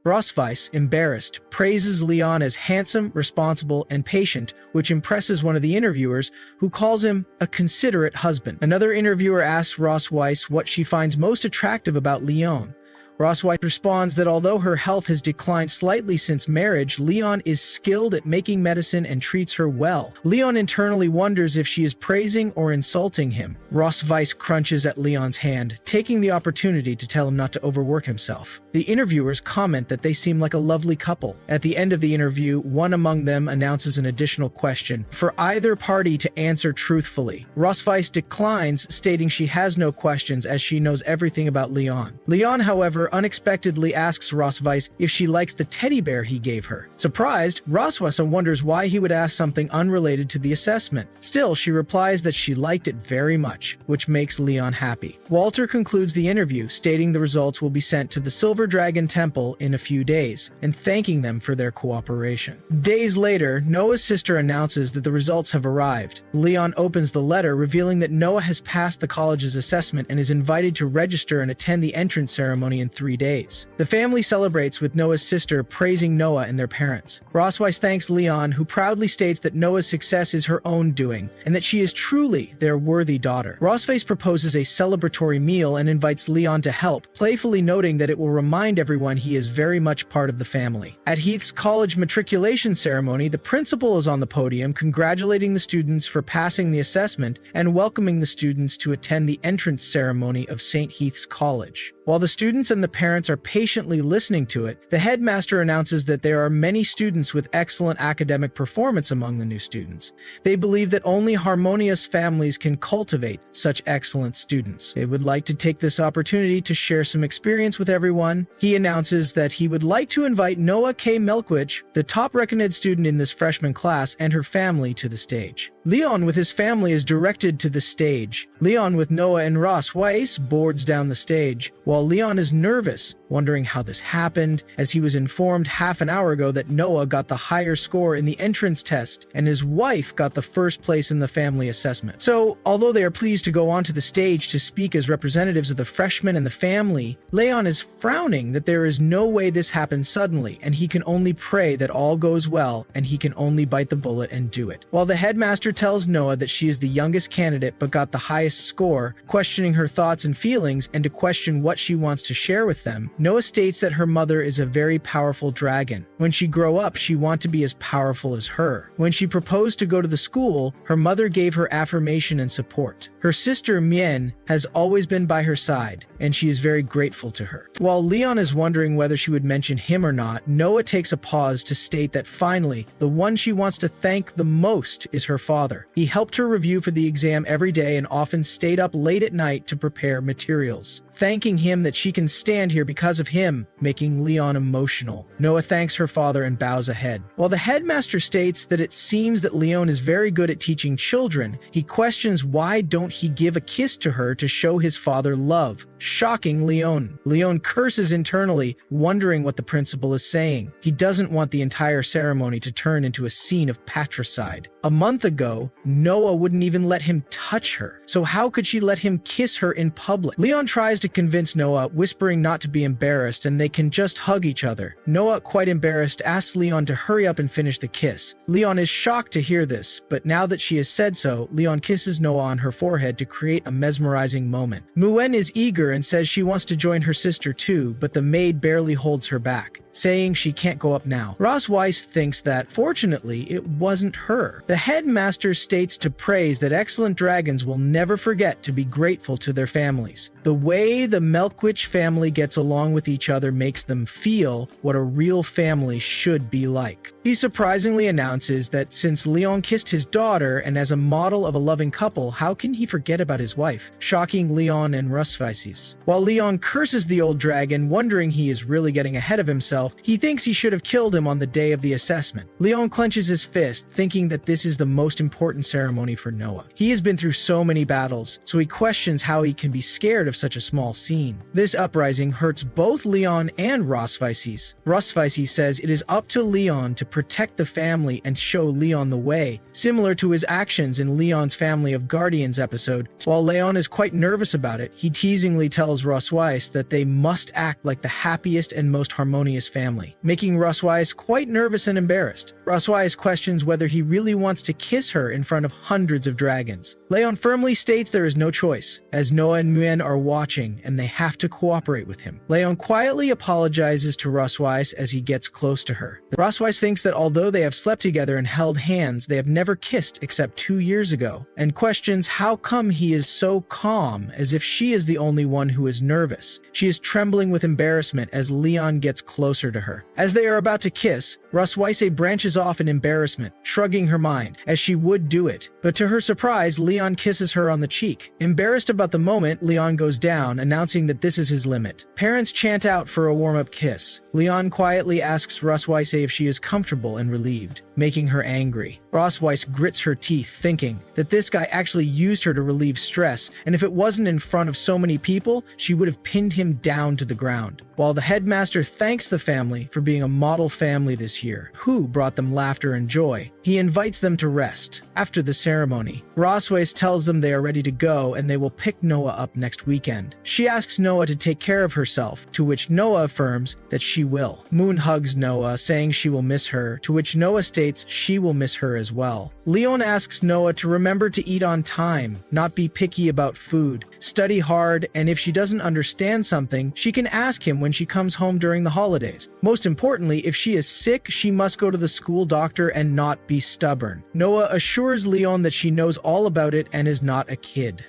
Rosweis, embarrassed, praises Leon as handsome, responsible, and patient, which impresses one of the interviewers, who calls him a considerate husband. Another interviewer asks Rosweis what she finds most attractive about Leon. Rosweis responds that although her health has declined slightly since marriage, Leon is skilled at making medicine and treats her well. Leon internally wonders if she is praising or insulting him. Rosweis crunches at Leon's hand, taking the opportunity to tell him not to overwork himself. The interviewers comment that they seem like a lovely couple. At the end of the interview, one among them announces an additional question for either party to answer truthfully. Rosweis declines, stating she has no questions as she knows everything about Leon. Leon, however, unexpectedly asks Rosweis if she likes the teddy bear he gave her. Surprised, Rosweis wonders why he would ask something unrelated to the assessment. Still, she replies that she liked it very much, which makes Leon happy. Walter concludes the interview, stating the results will be sent to the Silver Dragon Temple in a few days, and thanking them for their cooperation. Days later, Noah's sister announces that the results have arrived. Leon opens the letter, revealing that Noah has passed the college's assessment and is invited to register and attend the entrance ceremony in 3 days. The family celebrates with Noah's sister praising Noah and their parents. Rosweis thanks Leon, who proudly states that Noah's success is her own doing, and that she is truly their worthy daughter. Rosweis proposes a celebratory meal and invites Leon to help, playfully noting that it will remind everyone he is very much part of the family. At Heath's college matriculation ceremony, the principal is on the podium congratulating the students for passing the assessment and welcoming the students to attend the entrance ceremony of St. Heath's College. While the students and the parents are patiently listening to it, the headmaster announces that there are many students with excellent academic performance among the new students. They believe that only harmonious families can cultivate such excellent students. They would like to take this opportunity to share some experience with everyone. He announces that he would like to invite Noah K. Milkwich, the top recommended student in this freshman class, and her family to the stage. Leon with his family is directed to the stage. Leon with Noah and Rosweis boards down the stage, while Leon is nervous, wondering how this happened, as he was informed half an hour ago that Noah got the higher score in the entrance test and his wife got the first place in the family assessment. So, although they are pleased to go onto the stage to speak as representatives of the freshmen and the family, Leon is frowning that there is no way this happened suddenly, and he can only pray that all goes well and he can only bite the bullet and do it. While the headmaster tells Noah that she is the youngest candidate but got the highest score, questioning her thoughts and feelings and to question what she wants to share with them. Noah states that her mother is a very powerful dragon. When she grow up, she wants to be as powerful as her. When she proposed to go to the school, her mother gave her affirmation and support. Her sister Mien has always been by her side, and she is very grateful to her. While Leon is wondering whether she would mention him or not, Noah takes a pause to state that finally, the one she wants to thank the most is her father. He helped her review for the exam every day and often stayed up late at night to prepare materials, thanking him that she can stand here because of him, making Leon emotional. Noah thanks her father and bows a head. While the headmaster states that it seems that Leon is very good at teaching children, he questions why don't he give a kiss to her to show his father love, shocking Leon. Leon curses internally, wondering what the principal is saying. He doesn't want the entire ceremony to turn into a scene of patricide. A month ago, Noah wouldn't even let him touch her, so how could she let him kiss her in public? Leon tries to convince Noah, whispering not to be embarrassed and they can just hug each other. Noah, quite embarrassed, asks Leon to hurry up and finish the kiss. Leon is shocked to hear this, but now that she has said so, Leon kisses Noah on her forehead to create a mesmerizing moment. Muen is eager and says she wants to join her sister too, but the maid barely holds her back, saying she can't go up now. Ross Weiss thinks that, fortunately, it wasn't her. The headmaster states to praise that excellent dragons will never forget to be grateful to their families. The way the Melkwich family gets along with each other makes them feel what a real family should be like. He surprisingly announces that since Leon kissed his daughter and as a model of a loving couple, how can he forget about his wife? Shocking Leon and Rusvices. While Leon curses the old dragon, wondering he is really getting ahead of himself, he thinks he should have killed him on the day of the assessment. Leon clenches his fist, thinking that this is the most important ceremony for Noah. He has been through so many battles, so he questions how he can be scared of such a small scene. This uprising hurts both Leon and Rusvices. Rusvices says it is up to Leon to protect the family and show Leon the way, similar to his actions in Leon's Family of Guardians episode. While Leon is quite nervous about it, he teasingly tells Ross Weiss that they must act like the happiest and most harmonious family, making Ross Weiss quite nervous and embarrassed. Ross Weiss questions whether he really wants to kiss her in front of hundreds of dragons. Leon firmly states there is no choice, as Noah and Muen are watching and they have to cooperate with him. Leon quietly apologizes to Ross Weiss as he gets close to her. Ross Weiss thinks that although they have slept together and held hands, they have never kissed except 2 years ago, and questions how come he is so calm, as if she is the only one who is nervous. She is trembling with embarrassment as Leon gets closer to her. As they are about to kiss, Ross Weiss branches off in embarrassment, shrugging her mind, as she would do it. But to her surprise, Leon kisses her on the cheek. Embarrassed about the moment, Leon goes down, announcing that this is his limit. Parents chant out for a warm-up kiss. Leon quietly asks Ross Weiss if she is comfortable and relieved, making her angry. Ross Weiss grits her teeth, thinking that this guy actually used her to relieve stress, and if it wasn't in front of so many people, she would have pinned him down to the ground. While the headmaster thanks the family for being a model family this year, who brought them laughter and joy, he invites them to rest. After the ceremony, Ross Weiss tells them they are ready to go and they will pick Noah up next weekend. She asks Noah to take care of herself, to which Noah affirms that she will. Moon hugs Noah, saying she will miss her, to which Noah states she will miss her as well. Leon asks Noah to remember to eat on time, not be picky about food, study hard, and if she doesn't understand something, she can ask him when she comes home during the holidays. Most importantly, if she is sick, she must go to the school doctor and not be stubborn. Noah assures Leon that she knows all about it and is not a kid.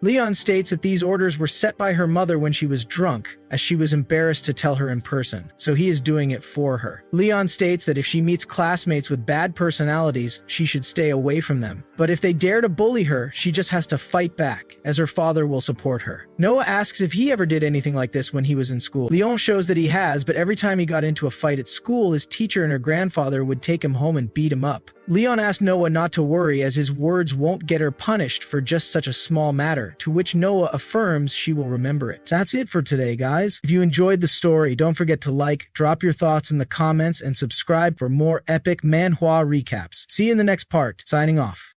Leon states that these orders were set by her mother when she was drunk, as she was embarrassed to tell her in person, so he is doing it for her. Leon states that if she meets classmates with bad personalities, she should stay away from them. But if they dare to bully her, she just has to fight back, as her father will support her. Noah asks if he ever did anything like this when he was in school. Leon shows that he has, but every time he got into a fight at school, his teacher and her grandfather would take him home and beat him up. Leon asks Noah not to worry, as his words won't get her punished for just such a small matter, to which Noah affirms she will remember it. That's it for today, guys. If you enjoyed the story, don't forget to like, drop your thoughts in the comments, and subscribe for more epic manhwa recaps. See you in the next part. Signing off.